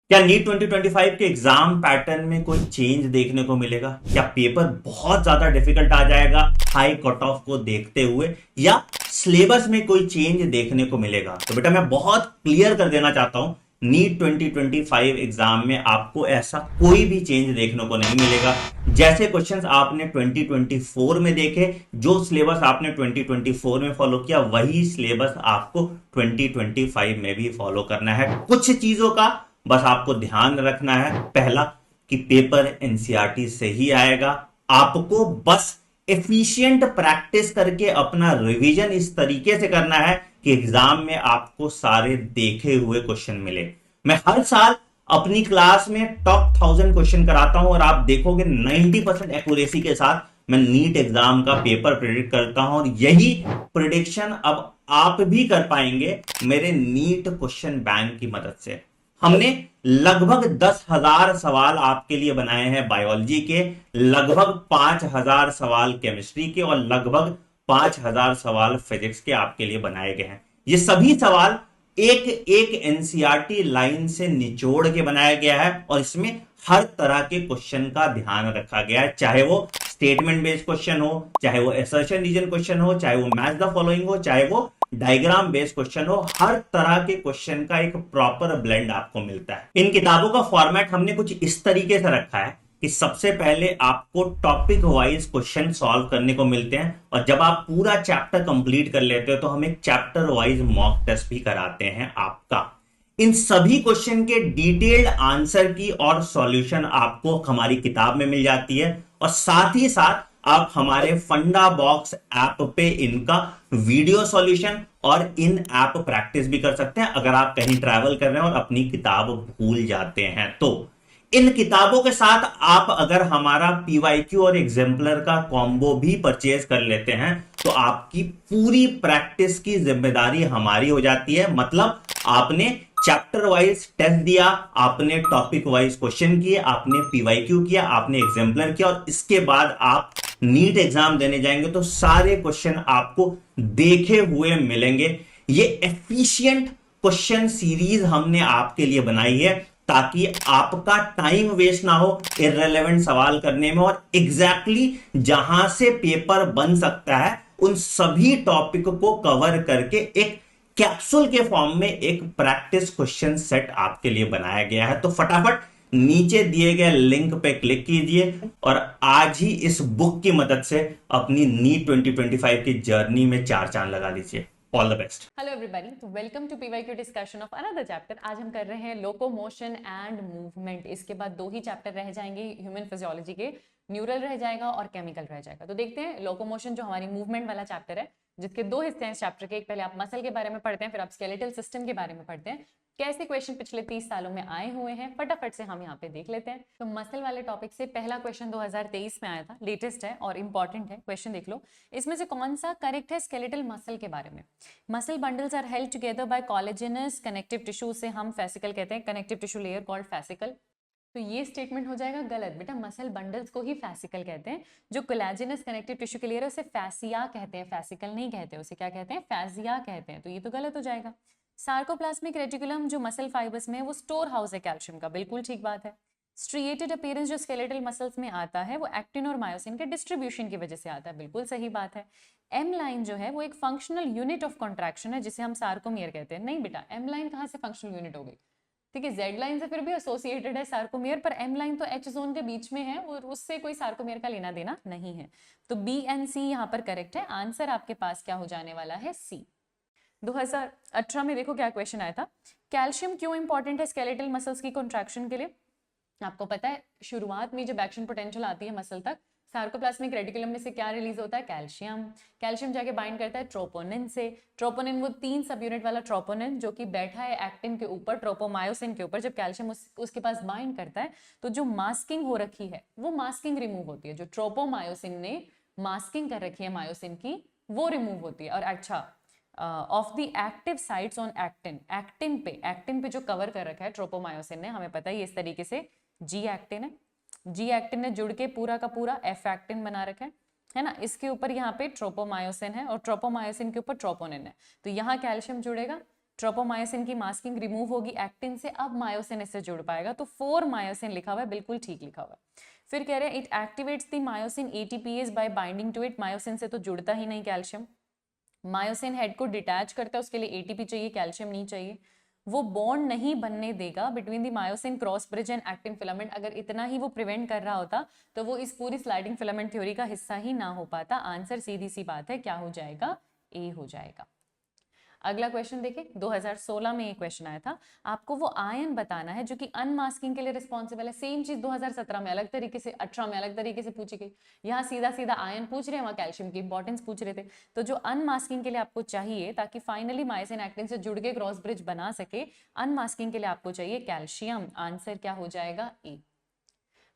क्या नीट 2025 के exam pattern में कोई चेंज देखने को मिलेगा? क्या पेपर बहुत ज्यादा डिफिकल्ट आ जाएगा हाई कट ऑफ को देखते हुए, या सिलेबस में कोई चेंज देखने को मिलेगा? तो बेटा मैं बहुत क्लियर कर देना चाहता हूं, नीट 2025 एग्जाम में आपको ऐसा कोई भी चेंज देखने को नहीं मिलेगा। जैसे क्वेश्चंस आपने 2024 में देखे, जो सिलेबस आपने 2024 में फॉलो किया, वही सिलेबस आपको 2025 में भी फॉलो करना है। कुछ चीजों का बस आपको ध्यान रखना है। पहला, कि पेपर एनसीईआरटी से ही आएगा। आपको बस एफिशिएंट प्रैक्टिस करके अपना रिवीजन इस तरीके से करना है कि एग्जाम में आपको सारे देखे हुए क्वेश्चन मिले। मैं हर साल अपनी क्लास में टॉप 1000 क्वेश्चन कराता हूं और आप देखोगे 90% एक्यूरेसी के साथ मैं नीट एग्जाम का पेपर प्रिडिक्ट करता हूं, और यही प्रिडिक्शन अब आप भी कर पाएंगे मेरे नीट क्वेश्चन बैंक की मदद से। हमने लगभग 10,000 सवाल आपके लिए बनाए हैं बायोलॉजी के, लगभग 5,000 सवाल केमिस्ट्री के, और लगभग 5,000 सवाल फिजिक्स के आपके लिए बनाए गए हैं। ये सभी सवाल एक एक एनसीईआरटी लाइन से निचोड़ के बनाया गया है, और इसमें हर तरह के क्वेश्चन का ध्यान रखा गया है, चाहे वो स्टेटमेंट बेस्ड क्वेश्चन हो, चाहे वो असर्शन रीजन क्वेश्चन हो, चाहे वो मैच द फॉलोइंग हो, चाहे वो डायग्राम बेस्ड क्वेश्चन हो। हर तरह के क्वेश्चन का एक प्रॉपर ब्लेंड आपको मिलता है। इन किताबों का फॉर्मेट हमने कुछ इस तरीके से रखा है कि सबसे पहले आपको टॉपिक वाइज क्वेश्चन सॉल्व करने को मिलते हैं, और जब आप पूरा चैप्टर कंप्लीट कर लेते हो तो हम एक चैप्टर वाइज मॉक टेस्ट भी कराते हैं आपका। इन सभी क्वेश्चन के डिटेल्ड आंसर की और सॉल्यूशन आपको हमारी किताब में मिल जाती है, और साथ ही साथ आप हमारे फंडा बॉक्स ऐप पे इनका वीडियो सॉल्यूशन और इन ऐप प्रैक्टिस भी कर सकते हैं अगर आप कहीं ट्रैवल कर रहे हैं और अपनी किताब भूल जाते हैं तो। इन किताबों के साथ आप अगर हमारा पीवाईक्यू और एग्जाम्पलर का कॉम्बो भी परचेज कर लेते हैं तो आपकी पूरी प्रैक्टिस की जिम्मेदारी हमारी हो जाती है। मतलब आपने चैप्टर वाइज टेस्ट दिया, आपने टॉपिक वाइज क्वेश्चन किए, आपने पीवाईक्यू किया, आपने एग्जाम्पलर किया, और इसके बाद आप नीट एग्जाम देने जाएंगे तो सारे क्वेश्चन आपको देखे हुए मिलेंगे। ये एफिशिएंट क्वेश्चन सीरीज हमने आपके लिए बनाई है ताकि आपका टाइम वेस्ट ना हो इररिलेवेंट सवाल करने में, और एग्जैक्टली जहां से पेपर बन सकता है उन सभी टॉपिक को कवर करके एक कैप्सूल के फॉर्म में एक प्रैक्टिस क्वेश्चन सेट आपके लिए बनाया गया है। तो फटाफट नीचे दिए गए लिंक पे क्लिक कीजिए और आज ही इस बुक की मदद से अपनी नीट 2025 की जर्नी में चार चांद लगा लीजिए। All the best. Hello everybody, तो welcome to PYQ discussion of another chapter. आज हम कर रहे हैं लोकोमोशन एंड मूवमेंट। इसके बाद दो ही चैप्टर रह जाएंगे ह्यूमन फिजियोलॉजी के, न्यूरल रह जाएगा और केमिकल रह जाएगा। तो देखते हैं लोकोमोशन जो हमारी मूवमेंट वाला चैप्टर है, जिसके दो हिस्से हैं इस चैप्टर के। एक पहले आप मसल के बारे में पढ़ते हैं, फिर आप स्केलेटल सिस्टम के बारे में पढ़ते हैं। कैसे क्वेश्चन पिछले 30 सालों में आए हुए हैं फटाफट से हम यहाँ पे देख लेते हैं। तो मसल वाले टॉपिक से पहला क्वेश्चन 2023 में आया था, लेटेस्ट है और इंपॉर्टेंट है। क्वेश्चन देख लो, इसमें से कौन सा करेक्ट है स्केलेटल मसल के बारे में। Muscle bundles are held together by collagenous connective tissue, से हम फेसिकल कहते हैं, connective tissue layer called fascicle. तो ये स्टेटमेंट हो जाएगा गलत बेटा, मसल बंडल्स को ही फेसिकल कहते हैं। जो कोलेजनस कनेक्टिव टिश्यू के लेयर है उसे फैसिया कहते हैं, फेसिकल नहीं कहते, उसे क्या कहते हैं, फैसिया कहते हैं। तो ये तो गलत हो जाएगा। सार्कोप्लाज्मिक रेटिकुलम जो मसल फाइबर्स में है वो स्टोर हाउस है कैल्शियम का, बिल्कुल ठीक बात है। स्ट्रिएटेड अपीयरेंस जो स्केलेटल मसल्स में आता है वो एक्टिन और मायोसिन के डिस्ट्रीब्यूशन की वजह से आता है, बिल्कुल सही बात है। एम लाइन जो है वो एक फंक्शनल यूनिट ऑफ कॉन्ट्रैक्शन है जिसे हम सार्कोमियर कहते हैं। नहीं बेटा, एम लाइन कहाँ से फंक्शनल यूनिट हो गई, ठीक है, जेड लाइन से फिर भी एसोसिएटेड है सार्कोमियर, पर एम लाइन तो एच जोन के बीच में है और उससे कोई सार्कोमियर का लेना देना नहीं है। तो बी एंड सी यहाँ पर करेक्ट है। आंसर आपके पास क्या हो जाने वाला है, सी। 2018 में देखो क्या क्वेश्चन आया था, कैल्शियम क्यों इंपॉर्टेंट है स्केलेटल मसल्स की कॉन्ट्रैक्शन के लिए। आपको पता है शुरुआत में जब एक्शन पोटेंशियल आती है मसल तक, सार्कोप्लाज्मिक रेटिकुलम में से क्या रिलीज होता है, कैल्शियम। कैल्शियम जाके बाइंड करता है ट्रोपोनिन से। ट्रोपोनिन वो 3 सब यूनिट वाला ट्रोपोनिन जो कि बैठा है एक्टिन के ऊपर, ट्रोपोमायोसिन के ऊपर। जब कैल्शियम उसके पास बाइंड करता है तो जो मास्किंग हो रखी है वो मास्किंग रिमूव होती है। जो ट्रोपोमायोसिन ने मास्किंग कर रखी है मायोसिन की, वो रिमूव होती है। और अच्छा, of the active sites on actin, actin पे जो कवर कर रखा है ट्रोपोमायोसिन ने, हमें पता है ये इस तरीके से जी एक्टिन है। जी एक्टिन ने जुड़ के पूरा का पूरा एफ एक्टिन बना रखा है ना। इसके ऊपर यहाँ पे ट्रोपोमायोसिन है और ट्रोपोमायोसिन के ऊपर ट्रोपोनिन है। तो यहाँ कैल्शियम जुड़ेगा, ट्रोपोमायोसिन की मास्किंग रिमूव होगी एक्टिन से, अब मायोसिन इससे जुड़ पाएगा, तो 4 मायोसिन लिखा हुआ है, बिल्कुल ठीक लिखा हुआ है। फिर कह रहे हैं it activates the myosin ATPase by binding to it, myosin से तो जुड़ता ही नहीं कैल्शियम, मायोसिन हेड को डिटैच करता है, उसके लिए एटीपी चाहिए, कैल्शियम नहीं चाहिए, वो बॉन्ड नहीं बनने देगा between the myosin cross bridge and actin filament. अगर इतना ही वो प्रिवेंट कर रहा होता तो वो इस पूरी स्लाइडिंग फिलामेंट थ्योरी का हिस्सा ही ना हो पाता। आंसर सीधी सी बात है, क्या हो जाएगा, ए हो जाएगा। अगला क्वेश्चन देखिए, 2016 में ये क्वेश्चन आया था, आपको वो आयन बताना है जो कि अनमास्किंग के लिए रिस्पॉन्सिबल है। सेम चीज 2017 में अलग तरीके से, 18 में अलग तरीके से पूछी गई, यहाँ सीधा सीधा आयन पूछ रहे हैं, वहाँ कैल्शियम की इंपॉर्टेंस पूछ रहे थे। तो जो अनमास्किंग के लिए आपको चाहिए ताकि फाइनली मायोसिन एक्टिन से जुड़ के क्रॉस ब्रिज बना सके, अनमास्किंग के लिए आपको चाहिए कैल्शियम। आंसर क्या हो जाएगा, ए।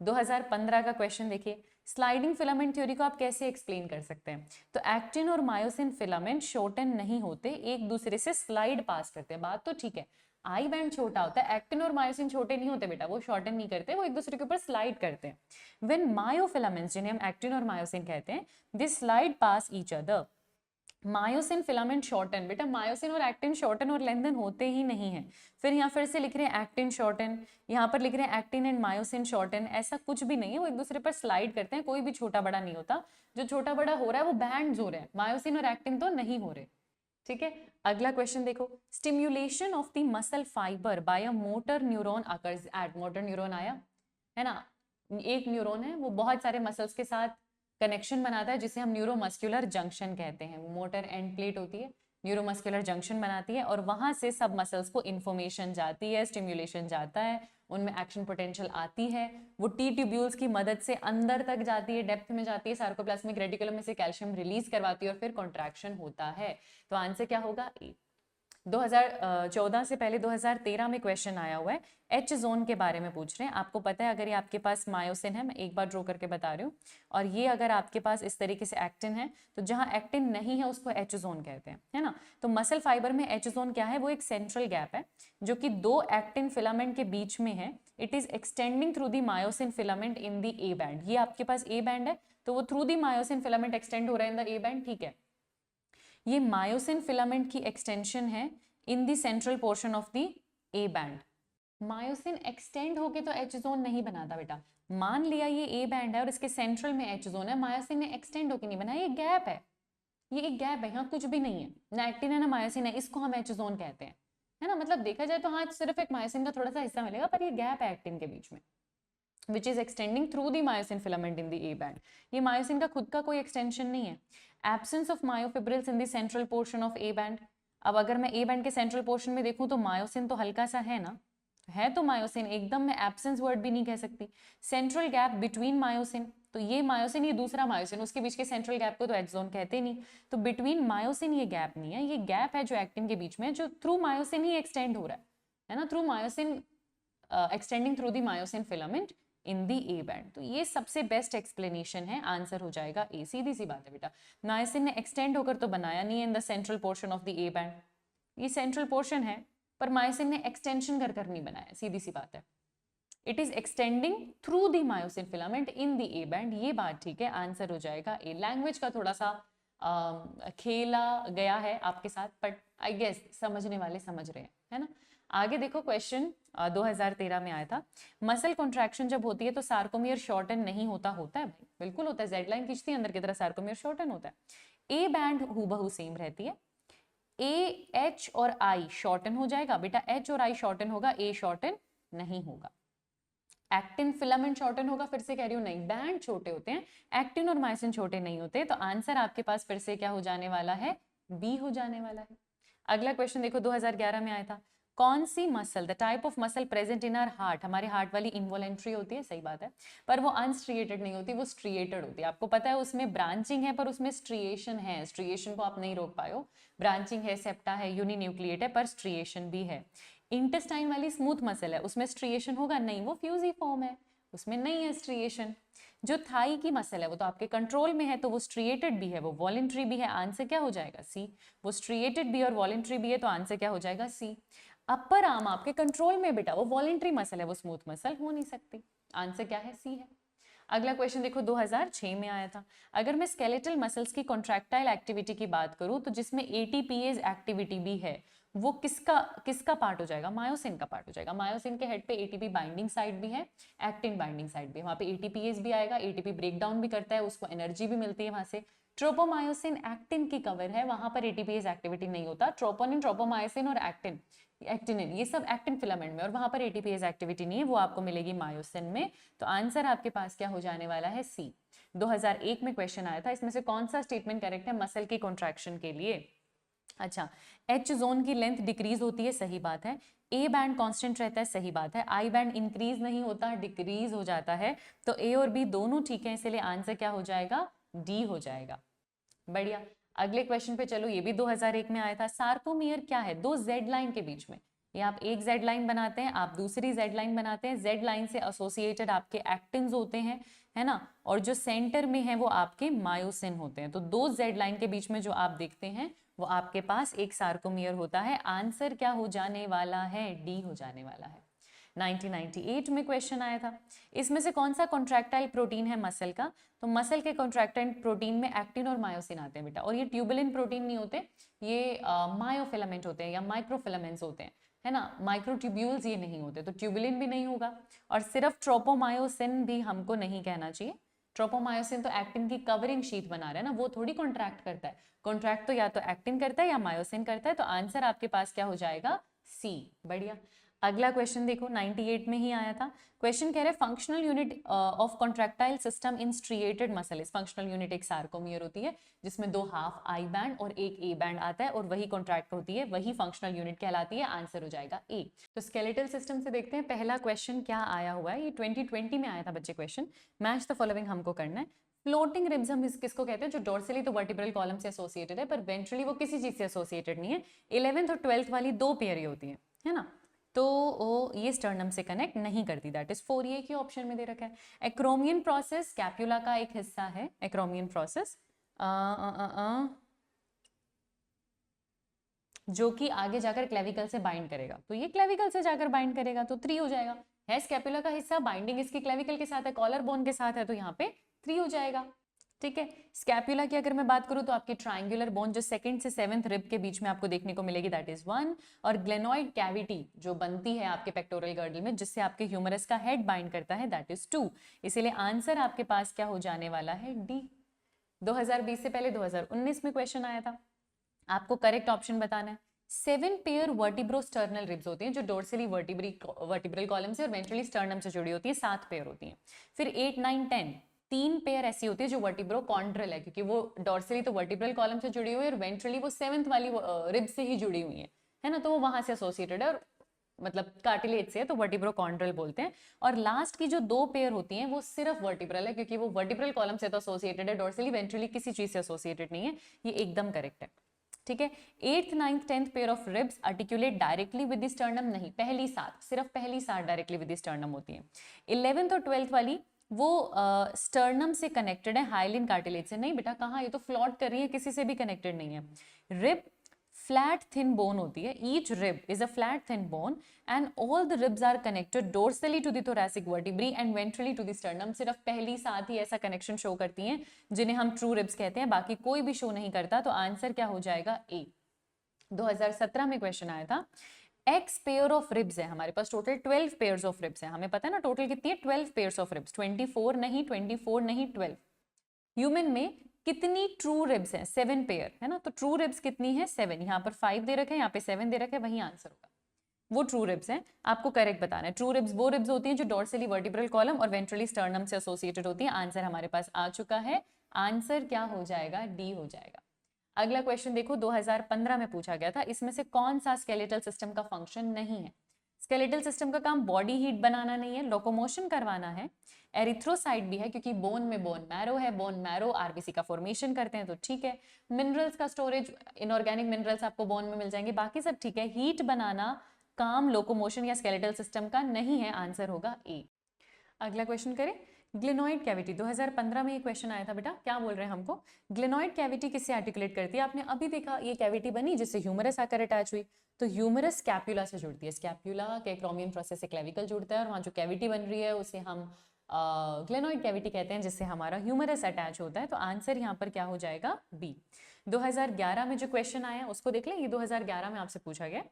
2015 का क्वेश्चन देखिए, स्लाइडिंग फिलामेंट थ्योरी को आप कैसे एक्सप्लेन कर सकते हैं। तो एक्टिन और मायोसिन फिलामेंट शॉर्टन नहीं होते, एक दूसरे से स्लाइड पास करते हैं, बात तो ठीक है, आई बैंड छोटा होता है, एक्टिन और मायोसिन छोटे नहीं होते बेटा, वो शॉर्टन नहीं करते, वो एक दूसरे के ऊपर स्लाइड करते हैं। व्हेन मायोफिलामेंट्स, जिन्हें हम एक्टिन और मायोसिन कहते हैं, दे slide past each other. Myosin filament shorten, बेटा मायोसिन और एक्टिन शॉर्टन और लेंथन होते ही नहीं है। फिर यहाँ फिर से लिख रहे हैं एक्टिन शॉर्टन, यहाँ पर लिख रहे हैं एक्टिन एंड मायोसिन शॉर्टन, ऐसा कुछ भी नहीं है, वो एक दूसरे पर स्लाइड करते हैं, कोई भी छोटा बड़ा नहीं होता। जो छोटा बड़ा हो रहा है वो बैंड्स हो रहे हैं, मायोसिन और एक्टिन तो नहीं हो रहे। ठीक है, अगला क्वेश्चन देखो, stimulation of the muscle fibre by a motor neuron occurs at, motor neuron आया है ना, एक न्यूरॉन है वो बहुत सारे मसल्स के साथ कनेक्शन बनाता है जिसे हम न्यूरोमस्कुलर जंक्शन कहते हैं। मोटर एंड प्लेट होती है, न्यूरोमस्कुलर जंक्शन बनाती है और वहां से सब मसल्स को इंफॉर्मेशन जाती है, स्टिम्युलेशन जाता है, उनमें एक्शन पोटेंशियल आती है, वो टी ट्यूब्यूल्स की मदद से अंदर तक जाती है, डेप्थ में जाती है, सार्कोप्लाज्मिक रेटिकुलम में से कैल्शियम रिलीज करवाती है और फिर कॉन्ट्रैक्शन होता है। तो आंसर क्या होगा, ए। 2014 से पहले 2013 में क्वेश्चन आया हुआ है, एच जोन के बारे में पूछ रहे हैं। आपको पता है अगर ये आपके पास मायोसिन है, मैं एक बार ड्रॉ करके बता रही हूँ, और ये अगर आपके पास इस तरीके से एक्टिन है, तो जहां एक्टिन नहीं है उसको एच जोन कहते हैं, है ना। तो मसल फाइबर में एच जोन क्या है, वो एक सेंट्रल गैप है जो कि दो एक्टिन फिलामेंट के बीच में है। It is extending through the myosin filament in the A band. ये आपके पास ए बैंड है तो वो through the myosin filament extend हो रहा है इन द ए बैंड, ठीक है। ये मायोसिन फिलामेंट की एक्सटेंशन है in the central portion of the A band. Myosin extend होके तो एच जोन नहीं बनाता बेटा, मान लिया ये ए बैंड है और इसके सेंट्रल में एच जोन है, मायोसिन ने एक्सटेंड होके नहीं बनाया, ये गैप है, ये एक गैप है, यहाँ कुछ भी नहीं है, ना एक्टिन है ना मायोसिन है, इसको हम एच जोन कहते हैं, है ना। मतलब देखा जाए तो हाँ सिर्फ एक मायोसिन का थोड़ा सा हिस्सा मिलेगा, पर ये गैप है एक्टिन के बीच में, which is extending through the myosin filament in the A band. ये मायोसिन का खुद का कोई एक्सटेंशन नहीं है। Absence of myofibrils in the central portion of A band. अब अगर मैं A band के सेंट्रल पोर्शन में देखूं तो मायोसिन तो हल्का सा है ना, है तो मायोसिन, एकदम मैं एब्सेंस वर्ड भी नहीं कह सकती। सेंट्रल गैप बिटवीन मायोसिन, तो ये मायोसिन ये दूसरा मायोसिन, उसके बीच के सेंट्रल गैप को तो एच जोन कहते नहीं, तो बिटवीन मायोसिन ये गैप नहीं है, ये गैप है जो एक्टिन के बीच में, जो थ्रू मायोसिन ही एक्सटेंड हो रहा है ना, through myosin, extending through the myosin filament in the A band. तो ये सबसे बेस्ट एक्सप्लेनेशन है, आंसर हो जाएगा ए। सीधी सी बात है बेटा, मायोसिन ने एक्सटेंड होकर तो बनाया नहीं है in the central portion of the A band, ये सेंट्रल पोर्शन है पर मायोसिन ने एक्सटेंशन कर कर नहीं बनाया, सीधी सी बात है। It is extending through the myosin filament in the A band, ये बात ठीक है, आंसर हो जाएगा ए। लैंग्वेज का थोड़ा सा खेला गया है आपके साथ, बट आई गेस समझने वाले समझ रहे हैं, है ना। आगे देखो क्वेश्चन 2013 में आया था, मसल कॉन्ट्रैक्शन जब होती है तो सार्कोमियर शॉर्टन नहीं होता, होता है भाई, बिल्कुल होता है, जेड लाइन खींचती है अंदर की तरह, सार्कोमियर शॉर्टन होता है। ए बैंड हूबहू सेम रहती है, ए एच और आई शॉर्टन हो जाएगा बेटा, एच और आई शॉर्टन होगा, ए शॉर्टन नहीं होगा। एक्टिन फिलामेंट शॉर्टन होगा, फिर से कह रही हूँ नहीं, बैंड छोटे होते हैं, एक्टिन और मायोसिन छोटे नहीं होते, तो आंसर आपके पास फिर से क्या हो जाने वाला है, बी हो जाने वाला है। अगला क्वेश्चन देखो 2011 में आया था, कौन सी muscle, the type of muscle present in our heart, हमारे हार्ट वाली इनवॉलेंट्री होती है, सही बात है, पर वो अनस्ट्रिएटेड नहीं होती, वो स्ट्रिएटेड होती है। आपको पता है उसमें ब्रांचिंग है पर उसमें स्ट्रिएशन है, स्ट्रिएशन को आप नहीं रोक पाए हो, ब्रांचिंग है, सेप्टा है, यूनिन्यूक्लिएट है, पर स्ट्रिएशन भी है। इंटेस्टाइन वाली स्मूथ मसल है, उसमें स्ट्रिएशन होगा नहीं, वो फ्यूजिफॉर्म है, उसमें नहीं है स्ट्रिएशन। जो थाई की मसल है वो तो आपके कंट्रोल में है, तो वो स्ट्रिएटेड भी है, वो वॉलेंट्री भी है, आंसर क्या हो जाएगा, सी। वो स्ट्रिएटेड भी और वॉलेंट्री भी है, तो आंसर क्या हो जाएगा, सी। अपर आर्म आपके कंट्रोल में बेटा, वो वॉलेंट्री मसल है, वो स्मूथ मसल हो नहीं सकती, आंसर क्या है, सी है। अगला क्वेश्चन देखो 2006 में आया था, अगर मैं स्केलेटल मसल्स की कॉन्ट्रैक्टाइल एक्टिविटी की बात करूं तो जिसमें एटीपीएज एक्टिविटी भी है, वो किसका पार्ट हो जाएगा, मायोसिन का पार्ट हो जाएगा। मायोसिन के हेड पे एटीपी बाइंडिंग साइट भी है, एक्टिन बाइंडिंग साइट भी है, वहां पे एटीपीएस भी आएगा, एटीपी ब्रेक डाउन भी करता है, उसको एनर्जी भी मिलती है वहां से। ट्रोपोमायोसिन एक्टिन की कवर है, वहां पर एटीपीएस एक्टिविटी नहीं होता। ट्रोपोनिन, ट्रोपोमायोसिन और एक्टिनिन ये सब एक्टिन फिलामेंट में, और वहां पर एटीपीएस एक्टिविटी नहीं है, वो आपको मिलेगी मायोसिन में। तो आंसर आपके पास क्या हो जाने वाला है, सी। 2001 में क्वेश्चन आया था, इसमें से कौन सा स्टेटमेंट करेक्ट है मसल की कॉन्ट्रैक्शन के लिए। अच्छा, एच जोन की लेंथ डिक्रीज होती है, सही बात है। ए बैंड कांस्टेंट रहता है, सही बात है। आई बैंड इंक्रीज नहीं होता, डिक्रीज हो जाता है। तो ए और बी दोनों ठीक है, इसलिए आंसर क्या हो जाएगा, डी हो जाएगा। बढ़िया, अगले क्वेश्चन पे चलो, ये भी 2001 में आया था। सार्कोमियर क्या है, दो जेड लाइन के बीच में, ये आप एक जेड लाइन बनाते हैं, आप दूसरी जेड लाइन बनाते हैं, जेड लाइन से एसोसिएटेड आपके एक्टिन्स होते हैं, है ना, और जो सेंटर में है वो आपके मायोसिन होते हैं। तो दो जेड लाइन के बीच में जो आप देखते हैं वो आपके पास एक सार्कोमियर होता है। आंसर क्या हो जाने वाला है, डी हो जाने वाला है। 1998 में क्वेश्चन आया था, इसमें से कौन सा कॉन्ट्रैक्टाइल प्रोटीन है मसल का। तो मसल के कॉन्ट्रैक्टाइल प्रोटीन में एक्टिन और मायोसिन आते हैं बेटा, और ये ट्यूबुलिन प्रोटीन नहीं होते, ये मायोफिलामेंट होते हैं या माइक्रोफिलामेंट्स होते हैं, है ना, माइक्रोट्यूब्यूल्स ये नहीं होते। तो ट्यूबुलिन भी नहीं होगा, और सिर्फ ट्रोपोमायोसिन भी हमको नहीं कहना चाहिए। ट्रोपोमायोसिन तो एक्टिन की कवरिंग शीट बना रहा है ना, वो थोड़ी कॉन्ट्रैक्ट करता है। कॉन्ट्रैक्ट तो या तो एक्टिन करता है या मायोसिन करता है। तो आंसर आपके पास क्या हो जाएगा, सी। बढ़िया, अगला क्वेश्चन देखो, 98 में ही आया था। क्वेश्चन कह रहे हैं functional unit of contractile system in striated muscle. इस फंक्शनल यूनिट एक सार्कोमियर होती है जिसमें दो हाफ आई बैंड और एक ए बैंड आता है, और वही कॉन्ट्रैक्ट होती है, वही फंक्शनल यूनिट कहलाती है। आंसर हो जाएगा ए। तो स्केलेटल सिस्टम से देखते हैं पहला क्वेश्चन क्या आया हुआ है। ये 2020 में आया था बच्चे क्वेश्चन। मैच द फॉलोइंग हमको करना है। फ्लोटिंग रिब्स हम किसको कहते हैं, जो डोर्सली तो वर्टिब्रल कॉलम से एसोसिएटेड है, पर वेंट्रली वो किसी चीज से एसोसिएटेड नहीं है। 11th और 12th वाली दो पेयर ही होती है ना, तो ये स्टर्नम से कनेक्ट नहीं करती, दैट इज 4 के ऑप्शन में दे रखा है। एक्रोमियन प्रोसेस कैप्युला का एक हिस्सा है, एक्रोमियन प्रोसेस जो कि आगे जाकर क्लेविकल से बाइंड करेगा, तो ये क्लेविकल से जाकर बाइंड करेगा, तो 3 हो जाएगा। है स्कैपुला का हिस्सा, बाइंडिंग इसकी क्लेविकल के साथ है, कॉलर बोन के साथ है, तो यहाँ पे 3 हो जाएगा। ठीक है, स्कैपुला की अगर मैं बात करूं तो आपकी ट्रायंगुलर बोन जो 2nd से 7th रिब के बीच में आपको देखने को मिलेगी, दैट इज 1। और ग्लेनोइड कैविटी जो बनती है आपके पेक्टोरल गर्डल में, जिससे आपके ह्यूमरस का हेड बाइंड करता है, दैट इज 2। इसीलिए आंसर आपके पास क्या हो जाने वाला है, डी। 2020 से पहले 2019 में क्वेश्चन आया था, आपको करेक्ट ऑप्शन बताना है। 7 पेयर वर्टिब्रोस्टर्नल रिब्स होती हैं जो डोर्सली वर्टिब्रल कॉलम से और वेंट्रली स्टर्नम से जुड़ी होती है, 7 पेयर होती हैं। फिर 8, 9, 10 3 पेयर ऐसी होती है जो वर्टिब्रो कॉन्ड्रल है, क्योंकि वो डोर्सली तो वर्टिब्रल कॉलम से जुड़ी हुई है और वेंट्रली वो 7th वाली रिब से ही जुड़ी हुई है ना, तो वो वहां से एसोसिएटेड है और मतलब कार्टिलेज से है, तो वर्टिब्रो कॉन्ड्रल बोलते हैं। और लास्ट की जो 2 पेयर होती हैं वो सिर्फ वर्टिब्रल है, क्योंकि वो वर्टिब्रल कॉलम से तो एसोसिएटेड है, डोर्सली वेंट्रली किसी चीज से एसोसिएटेड नहीं है। ये एकदम करेक्ट है। ठीक है, 8th, 9th, 10th pair of ribs articulate directly with the sternum, नहीं, पहली 7 सिर्फ पहली 7 डायरेक्टली विद द स्टर्नम होती है। 11th और 12th वाली वो स्टर्नम से कनेक्टेड है, हाइलिन कार्टिलेज से नहीं बेटा, कहाँ, ये तो फ्लॉट कर रही है, किसी से भी कनेक्टेड नहीं है। रिब फ्लैट थिन बोन होती है, each rib is a flat thin bone and all the ribs are connected dorsally to the thoracic vertebrae and ventrally to the sternum. सिर्फ पहली 7 ही ऐसा कनेक्शन शो करती हैं जिन्हें हम ट्रू रिब्स कहते हैं, बाकी कोई भी शो नहीं करता। तो आंसर क्या हो जाएगा, ए। 2017 में क्वेश्चन आया था, एक्स पेयर ऑफ रिब्स है हमारे पास, टोटल 12 पेयर्स ऑफ रिब्स है, हमें पता है ना टोटल कितनी है, 12 पेयर्स ऑफ रिब्स, 24 नहीं 12। ह्यूमन में कितनी ट्रू रिब्स हैं, 7 पेयर है ना, तो ट्रू रिब्स कितनी है, 7। यहाँ पर 5 दे रखे हैं, यहाँ पे 7 दे रखे हैं, वही आंसर होगा, वो ट्रू रिब्स हैं। आपको करेक्ट बताना है। ट्रू रिब्स वो रिब्स होती हैं जो डोर्सली वर्टिब्रल कॉलम और वेंट्रली स्टर्नम से एसोसिएटेड होती हैं। आंसर हमारे पास आ चुका है, आंसर क्या हो जाएगा, डी हो जाएगा। अगला क्वेश्चन देखो, 2015 में पूछा गया था, इसमें से कौन सा स्केलेटल सिस्टम का फंक्शन नहीं है। स्केलेटल सिस्टम का काम बॉडी हीट बनाना नहीं है, लोकोमोशन करवाना है, एरिथ्रोसाइट भी है क्योंकि बोन में बोन मैरो है, बोन मैरो आरबीसी का फॉर्मेशन करते हैं, तो ठीक है। मिनरल्स का स्टोरेज, इनऑर्गेनिक मिनरल्स आपको बोन में मिल जाएंगे, बाकी सब ठीक है। हीट बनाना काम लोकोमोशन या स्केलेटल सिस्टम का नहीं है, आंसर होगा ए। अगला क्वेश्चन करें, ग्लिनोइड कैविटी 2015 में ये क्वेश्चन आया था बेटा, क्या बोल रहे हैं हमको, ग्लिनोइड कैविटी किससे आर्टिकुलेट करती है। आपने अभी देखा ये कैविटी बनी जिससे ह्यूमरस आकर अटैच हुई, तो ह्यूमरस स्कैपुला से जुड़ती है, स्कैपुला के एक्रोमियन प्रोसेस से क्लेविकल जुड़ता है और वहाँ जो कैविटी बन रही है उसे हम ग्लेनोइड कैविटी कहते हैं जिससे हमारा ह्यूमरस अटैच होता है। तो आंसर यहाँ पर क्या हो जाएगा? बी। 2011 में जो क्वेश्चन आया उसको देख लें, ये 2011 में आपसे पूछा गया।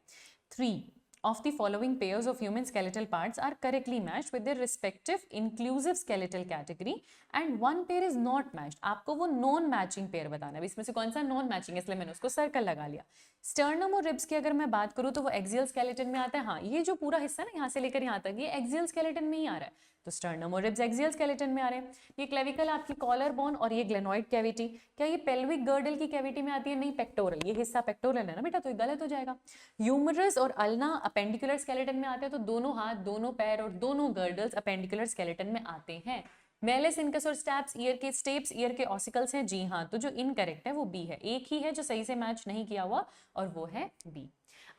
3 of the following pairs of human skeletal parts are correctly matched with their respective inclusive skeletal category and one pair is not matched। आपको वो नॉन मैचिंग पेयर बताना है, इसमें से कौन सा नॉन मैचिंग है, इसलिए मैंने उसको सर्कल लगा लिया। स्टर्नम और रिब्स की अगर मैं बात करूं तो वो एक्सियल स्केलेटन में आता है। हाँ, ये जो पूरा हिस्सा ना यहाँ से लेकर यहाँ तक ये एक्सियल स्केलेटन में ही आ रहा है, तो स्टर्नम और रिब्स एक्सियल स्केलेटन में आ रहे हैं। ये क्लेविकल आपकी कॉलर बोन और ये ग्लेनोइड कैविटी, क्या ये पेल्विक गर्डल की कैविटी में आती है? नहीं, पेक्टोरल, ये हिस्सा पेक्टोरल है ना बेटा, तो ये गलत हो जाएगा। ह्यूमरस और अल्ना अपेंडिकुलर स्केलेटन में आते हैं, तो दोनों हाथ, दोनों पैर और दोनों गर्डल्स अपेंडिकुलर स्केलेटन में आते हैं। मेलिस इनकस और स्टेप्स ईयर के ऑसिकल्स हैं, जी हाँ, तो जो इनकरेक्ट है वो बी है। एक ही है जो सही से मैच नहीं किया हुआ और वो है बी।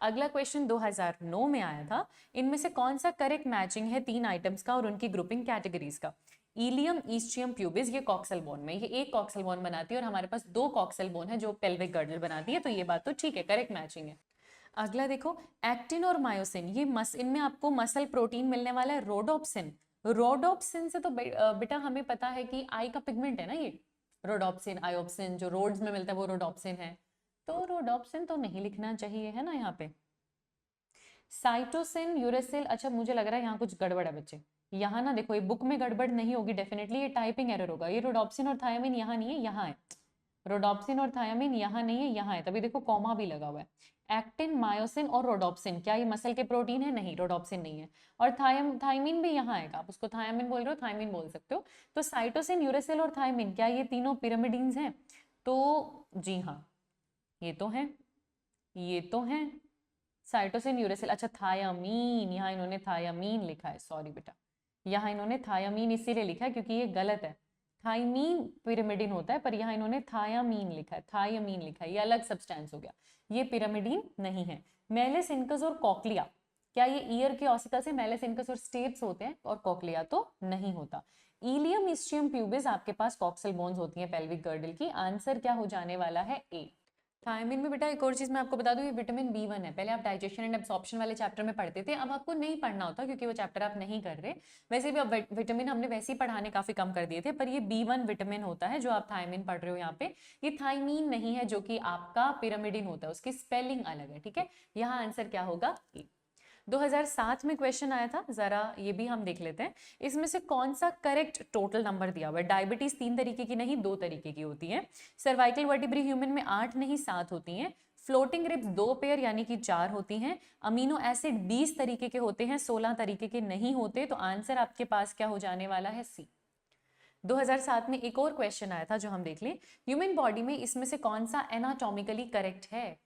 अगला क्वेश्चन 2009 में आया था, इनमें से कौन सा करेक्ट मैचिंग है 3 आइटम्स का और उनकी ग्रुपिंग कैटेगरीज का? इलियम, ईस्ट्रियम, प्यूबिस, ये कॉक्सल बोन में, ये एक कॉक्सल बोन बनाती है और हमारे पास 2 कॉक्सल बोन है जो पेल्विक गर्डल बनाती है, तो ये बात तो ठीक है, करेक्ट मैचिंग है। अगला देखो, एक्टिन और मायोसिन, ये इनमें आपको मसल प्रोटीन मिलने वाला है रोडोप्सिन। रोडोप्सिन से तो बेटा हमें पता है कि आई का पिगमेंट है ना ये, रोडोप्सिन, आयोप्सिन जो रोड्स में मिलता है वो रोडोप्सिन है, तो रोडोप्सिन तो नहीं लिखना चाहिए, है ना यहाँ पे। साइटोसिन, यूरेसिल, अच्छा मुझे लग रहा है यहाँ कुछ गड़बड़ है बच्चे, यहाँ ना देखो, ये बुक में गड़बड़ नहीं होगी डेफिनेटली, ये टाइपिंग एरर होगा। ये रोडोप्सिन और थायामिन यहाँ नहीं है, यहाँ है। रोडोप्सिन और थायामिन यहाँ नहीं है, यहाँ है, तभी देखो कॉमा भी लगा हुआ है। एक्टिन, मायोसिन और रोडोप्सिन, क्या ये मसल के प्रोटीन है? नहीं, रोडोप्सिन नहीं है। और थायमिन भी यहाँ आएगा, आप उसको थायामिन बोल रहे हो, थायमिन बोल सकते हो। तो साइटोसिन, यूरेसिल और थायमिन, क्या ये तीनों पिरामिडीन्स हैं? तो जी हाँ, ये तो है, ये तो है। साइटोसिन, यूरेसिल, अच्छा थायामीन, यहाँ इन्होंने थायामीन लिखा है, सॉरी बेटा, यहाँ इन्होंने थायामीन इसीलिए लिखा है क्योंकि ये गलत है। थाइमीन पिरामिडिन होता है, पर यहाँ इन्होंने थायामीन लिखा है, थायामीन लिखा है, ये अलग सब्सटेंस हो गया, ये पिरामिडिन नहीं है। मेलिस इनकस और कॉक्लिया, क्या ये ईयर के ऑसिकल्स है? मेलिस इनकस और स्टेप्स होते हैं और कॉक्लिया तो नहीं होता। इलियम, ईस्ट्रियम, प्यूबिस, आपके पास कॉक्सल बोन्स होती हैं पेल्विक गर्डल की। आंसर क्या हो जाने वाला है? ए। थायमिन में बेटा एक और चीज मैं आपको बता दूं, ये विटामिन B1 है। पहले आप डाइजेशन एंड एब्सॉर्प्शन वाले चैप्टर में पढ़ते थे, अब आपको नहीं पढ़ना होता क्योंकि वो चैप्टर आप नहीं कर रहे। वैसे भी अब विटामिन हमने वैसे ही पढ़ाने काफी कम कर दिए थे, पर ये B1 विटामिन होता है जो आप थायमिन पढ़ रहे हो यहाँ पे, ये थाइमीन नहीं है जो कि आपका पिरामिडिन होता है, उसकी स्पेलिंग अलग है, ठीक है। यहाँ आंसर क्या होगा? ए। 2007 में क्वेश्चन आया था, जरा ये भी हम देख लेते हैं। इसमें से कौन सा करेक्ट टोटल नंबर दिया हुआ है? डायबिटीज 3 तरीके की नहीं, 2 तरीके की होती है। सर्वाइकल वर्टिब्री ह्यूमन में 8 नहीं 7 होती हैं। फ्लोटिंग रिब्स 2 पेयर यानी कि 4 होती हैं। अमीनो एसिड 20 तरीके के होते हैं, 16 तरीके के नहीं होते। तो आंसर आपके पास क्या हो जाने वाला है? सी। 2007 में एक और क्वेश्चन आया था जो हम देख लें, ह्यूमन बॉडी में इसमें से कौन सा एनाटॉमिकली करेक्ट है?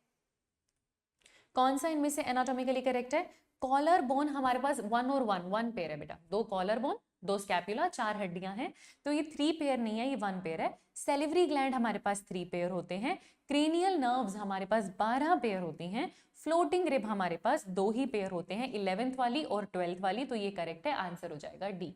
कौन सा इनमें से एनाटॉमिकली करेक्ट है? कॉलर बोन हमारे पास 1 और 1 पेयर है बेटा, 2 कॉलर बोन, 2 स्कैपुला, 4 हड्डियां हैं, तो ये 3 पेयर नहीं है, ये 1 पेयर है। सेलिवरी ग्लैंड हमारे पास 3 पेयर होते हैं। क्रेनियल नर्व्स हमारे पास 12 पेयर होती हैं। फ्लोटिंग रिब हमारे पास 2 ही पेयर होते हैं, 11th वाली और 12th वाली, तो ये करेक्ट है, आंसर हो जाएगा डी।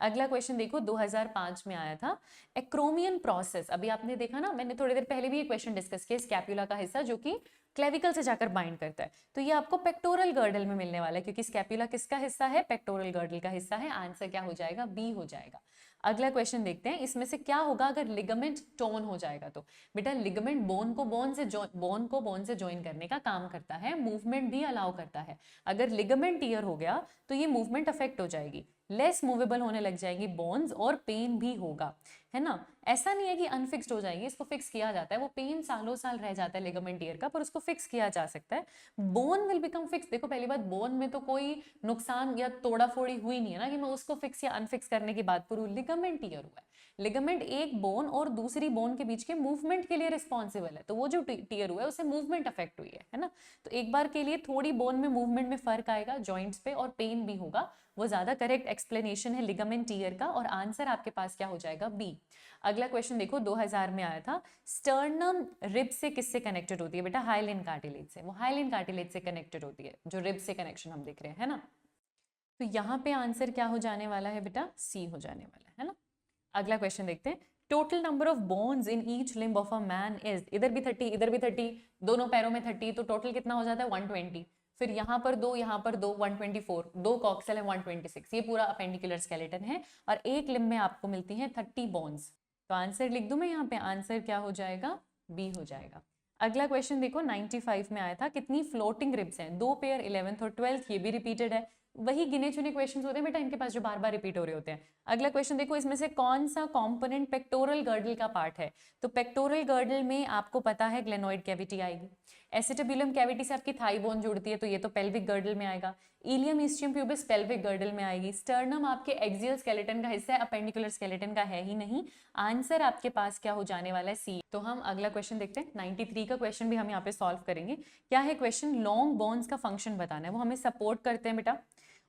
अगला क्वेश्चन देखो, 2005 में आया था, एक्रोमियन प्रोसेस। अभी आपने देखा ना, मैंने थोड़ी देर पहले भी ये क्वेश्चन डिस्कस किया, स्कैपुला का हिस्सा जो कि क्लेविकल से जाकर बाइंड करता है, तो ये आपको पेक्टोरल गर्डल में मिलने वाला है क्योंकि स्कैपुला किसका हिस्सा है? पेक्टोरल गर्डल का हिस्सा है। आंसर क्या हो जाएगा? बी हो जाएगा। अगला क्वेश्चन देखते हैं, इसमें से क्या होगा अगर लिगामेंट टोन हो जाएगा? तो बेटा लिगामेंट बोन को बोन से ज्वाइन करने का काम करता है, मूवमेंट भी अलाउ करता है। अगर लिगामेंट टियर हो गया तो ये मूवमेंट अफेक्ट हो जाएगी, लेस मूवेबल होने लग जाएंगी बोन्स और पेन भी होगा, है ना। ऐसा नहीं है कि अनफिक्स्ड हो जाएगी, इसको फिक्स किया जाता है। वो पेन सालों साल रह जाता है लिगामेंट टियर का, पर उसको फिक्स किया जा सकता है। Bone will become fix. देखो पहली बात, बोन में तो कोई नुकसान या तोड़ा फोड़ी हुई नहीं है ना कि मैं उसको फिक्स या अनफिक्स करने की बात करूं। लिगामेंट टियर हुआ है, लिगामेंट एक बोन और दूसरी बोन के बीच के मूवमेंट के लिए रिस्पॉन्सिबल है, तो वो जो टियर हुआ है उससे मूवमेंट अफेक्ट हुई है ना। तो एक बार के लिए थोड़ी बोन में मूवमेंट में फर्क आएगा, जॉइंट्स पे, और पेन भी होगा। वो ज्यादा करेक्ट एक्सप्लेनेशन है लिगामेंट टियर का, और आंसर आपके पास क्या हो जाएगा? बी। अगला क्वेश्चन देखो, 2000 में आया था, स्टर्नम रिब से किससे कनेक्टेड होती है? बेटा हाइलिन कार्टिलेज से। वो हाइलिन कार्टिलेज से कनेक्टेड होती है, जो रिब से कनेक्शन हम देख रहे हैं, है ना। तो यहाँ पे आंसर क्या हो जाने वाला है बेटा? सी हो जाने वाला है ना। अगला क्वेश्चन देखते हैं, total number of bones in each limb of a man is, इधर भी 30 इधर भी 30, दोनों पैरों में 30, तो टोटल कितना हो जाता है? 120। फिर यहाँ पर दो, यहाँ पर दो, 124, दो कॉक्सेल है 126, ये पूरा अपेंडिकुलर स्केलेटन है, और एक लिम्ब में आपको मिलती हैं 30 बोन्स। तो आंसर लिख दूं मैं यहाँ पे, आंसर क्या हो जाएगा, बी हो जाएगा। अगला क्वेश्चन देखो 95 में आया था, कितनी फ्लोटिंग रिब्स हैं, 2 पेयर, 11th और 12th, ये भी रिपीटेड है, वही गिने चुने क्वेश्चंस होते हैं बेटा इनके पास जो बार बार रिपीट हो रहे होते हैं। अगला क्वेश्चन देखो, इसमें से कौन सा कंपोनेंट पेक्टोरल गर्डल का पार्ट है, तो पेक्टोरल गर्डल में आपको पता है ग्लेनोइड कैविटी आएगी, एसिटाब्यूलम कैविटी से आपकी थाई बोन जुड़ती है तो ये तो पेल्विक गर्डल में आएगा, इलियम ईस्टियम प्यूबिस पेल्विक गर्डल में आएगी, स्टर्नम आपके एक्सियल स्केलेटन का हिस्सा है, अपेंडिकुलर स्केलेटन का है ही नहीं, आंसर आपके पास क्या हो जाने वाला है, सी। तो हम अगला क्वेश्चन देखते हैं, 93 का क्वेश्चन भी हम यहाँ पे सॉल्व करेंगे। क्या है क्वेश्चन, लॉन्ग बोन्स का फंक्शन बताना है, वो हमें सपोर्ट करते हैं बेटा,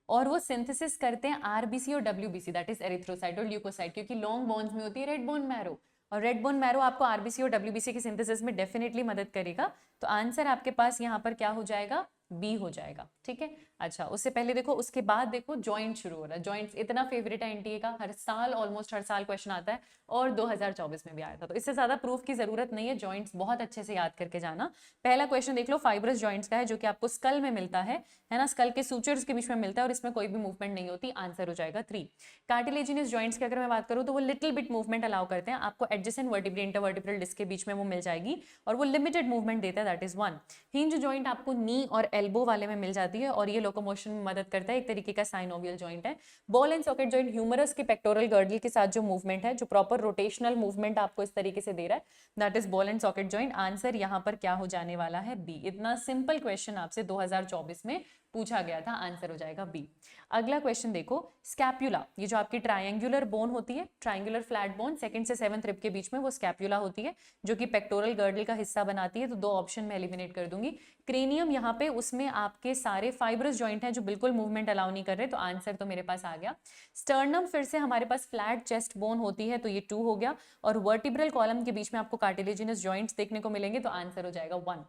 और वो सिंथेसिस करते हैं आरबीसी और डब्ल्यूबीसी, दैट इज एरिथ्रोसाइट और ल्यूकोसाइट, क्योंकि लॉन्ग बोन्स में होती है रेड बोन मैरो, और रेड बोन मैरो आपको आरबीसी और डब्ल्यूबीसी की सिंथेसिस में डेफिनेटली मदद करेगा। तो आंसर आपके पास यहाँ पर क्या हो जाएगा, बी हो जाएगा, ठीक है। अच्छा, उससे पहले देखो, उसके बाद देखो जॉइंट शुरू हो रहा है, जॉइंट्स इतना फेवरेट है एनटीए का, हर साल ऑलमोस्ट हर साल क्वेश्चन आता है, और 2024 में भी आया था, तो इससे ज्यादा प्रूफ की जरूरत नहीं है, जॉइंट्स बहुत अच्छे से याद करके जाना। पहला क्वेश्चन देख लो, फाइब्रस जॉइंट्स का है, जो कि आपको स्कल में मिलता है ना, स्कल के सूचर्स के बीच में मिलता है, और इसमें कोई भी मूवमेंट नहीं होती, आंसर हो जाएगा 3। कार्टिलेजिनस जॉइंट्स की अगर मैं बात करूं तो वो लिटिल बिट मूवमेंट अलाउ करते हैं, आपको एडजेसेंट वर्टिब्रल इंटरवर्टिब्रल डिस्क के बीच में वो मिल जाएगी, और वो लिमिटेड मूवमेंट देता है, दैट इज 1। हिंज जॉइंट आपको नी और एल्बो वाले में मिल जाती है, और ये लोकोमोशन में मदद करता है, एक तरीके का साइनोवियल जॉइंट है। Ball and socket joint humerus के पेक्टोरल गर्डल के साथ जो मूवमेंट है, जो प्रॉपर रोटेशनल मूवमेंट आपको इस तरीके से दे रहा है, that is ball and socket joint. Answer यहाँ पर क्या हो जाने वाला है, बी। इतना सिंपल क्वेश्चन आपसे 2024 में पूछा गया था, आंसर हो जाएगा बी। अगला क्वेश्चन देखो, स्कैप्यूला, ये जो आपकी ट्रायंगुलर बोन होती है, ट्रायंगुलर फ्लैट बोन, सेकंड से 7th रिब के बीच में वो स्कैप्यूला होती है, जो कि पेक्टोरल गर्डल का हिस्सा बनाती है, तो 2 ऑप्शन में एलिमिनेट कर दूंगी। क्रेनियम यहाँ पे, उसमें आपके सारे फाइब्रस जॉइंट हैं जो बिल्कुल मूवमेंट अलाउ नहीं कर रहे, तो आंसर तो मेरे पास आ गया। स्टर्नम फिर से हमारे पास फ्लैट चेस्ट बोन होती है, तो ये 2 हो गया, और वर्टिब्रल कॉलम के बीच में आपको कार्टिलेजिनस जॉइंट्स देखने को मिलेंगे, तो आंसर हो जाएगा 1।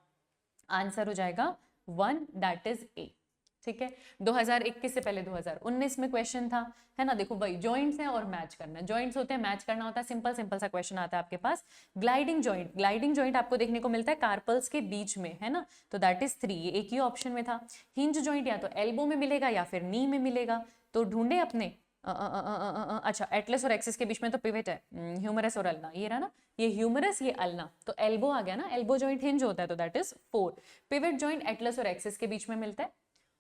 आंसर हो जाएगा 1, दैट इज ए, ठीक है। 2021 से पहले 2019 में क्वेश्चन था, है ना। देखो भाई, जॉइंट्स हैं और मैच करना है, जॉइंट्स होते हैं, मैच करना होता है, सिंपल सिंपल सा क्वेश्चन आता है आपके पास। ग्लाइडिंग जॉइंट, ग्लाइडिंग जॉइंट आपको देखने को मिलता है कार्पल्स के बीच में, है ना, तो दैट इज 3, ये एक ही ऑप्शन में था। हिंज जॉइंट या तो एल्बो में मिलेगा या फिर नी में मिलेगा, तो ढूंढे अपने। अच्छा, एटलस और एक्सिस के बीच में तो पिवट है, ह्यूमरस और अल्ना, ये रहा ना, ये ह्यूमरस, ये अल्ना, तो एल्बो आ गया ना, एल्बो जॉइंट हिंज होता है, तो that is 4। Pivot joint Atlas और एक्सिस के बीच में मिलता है,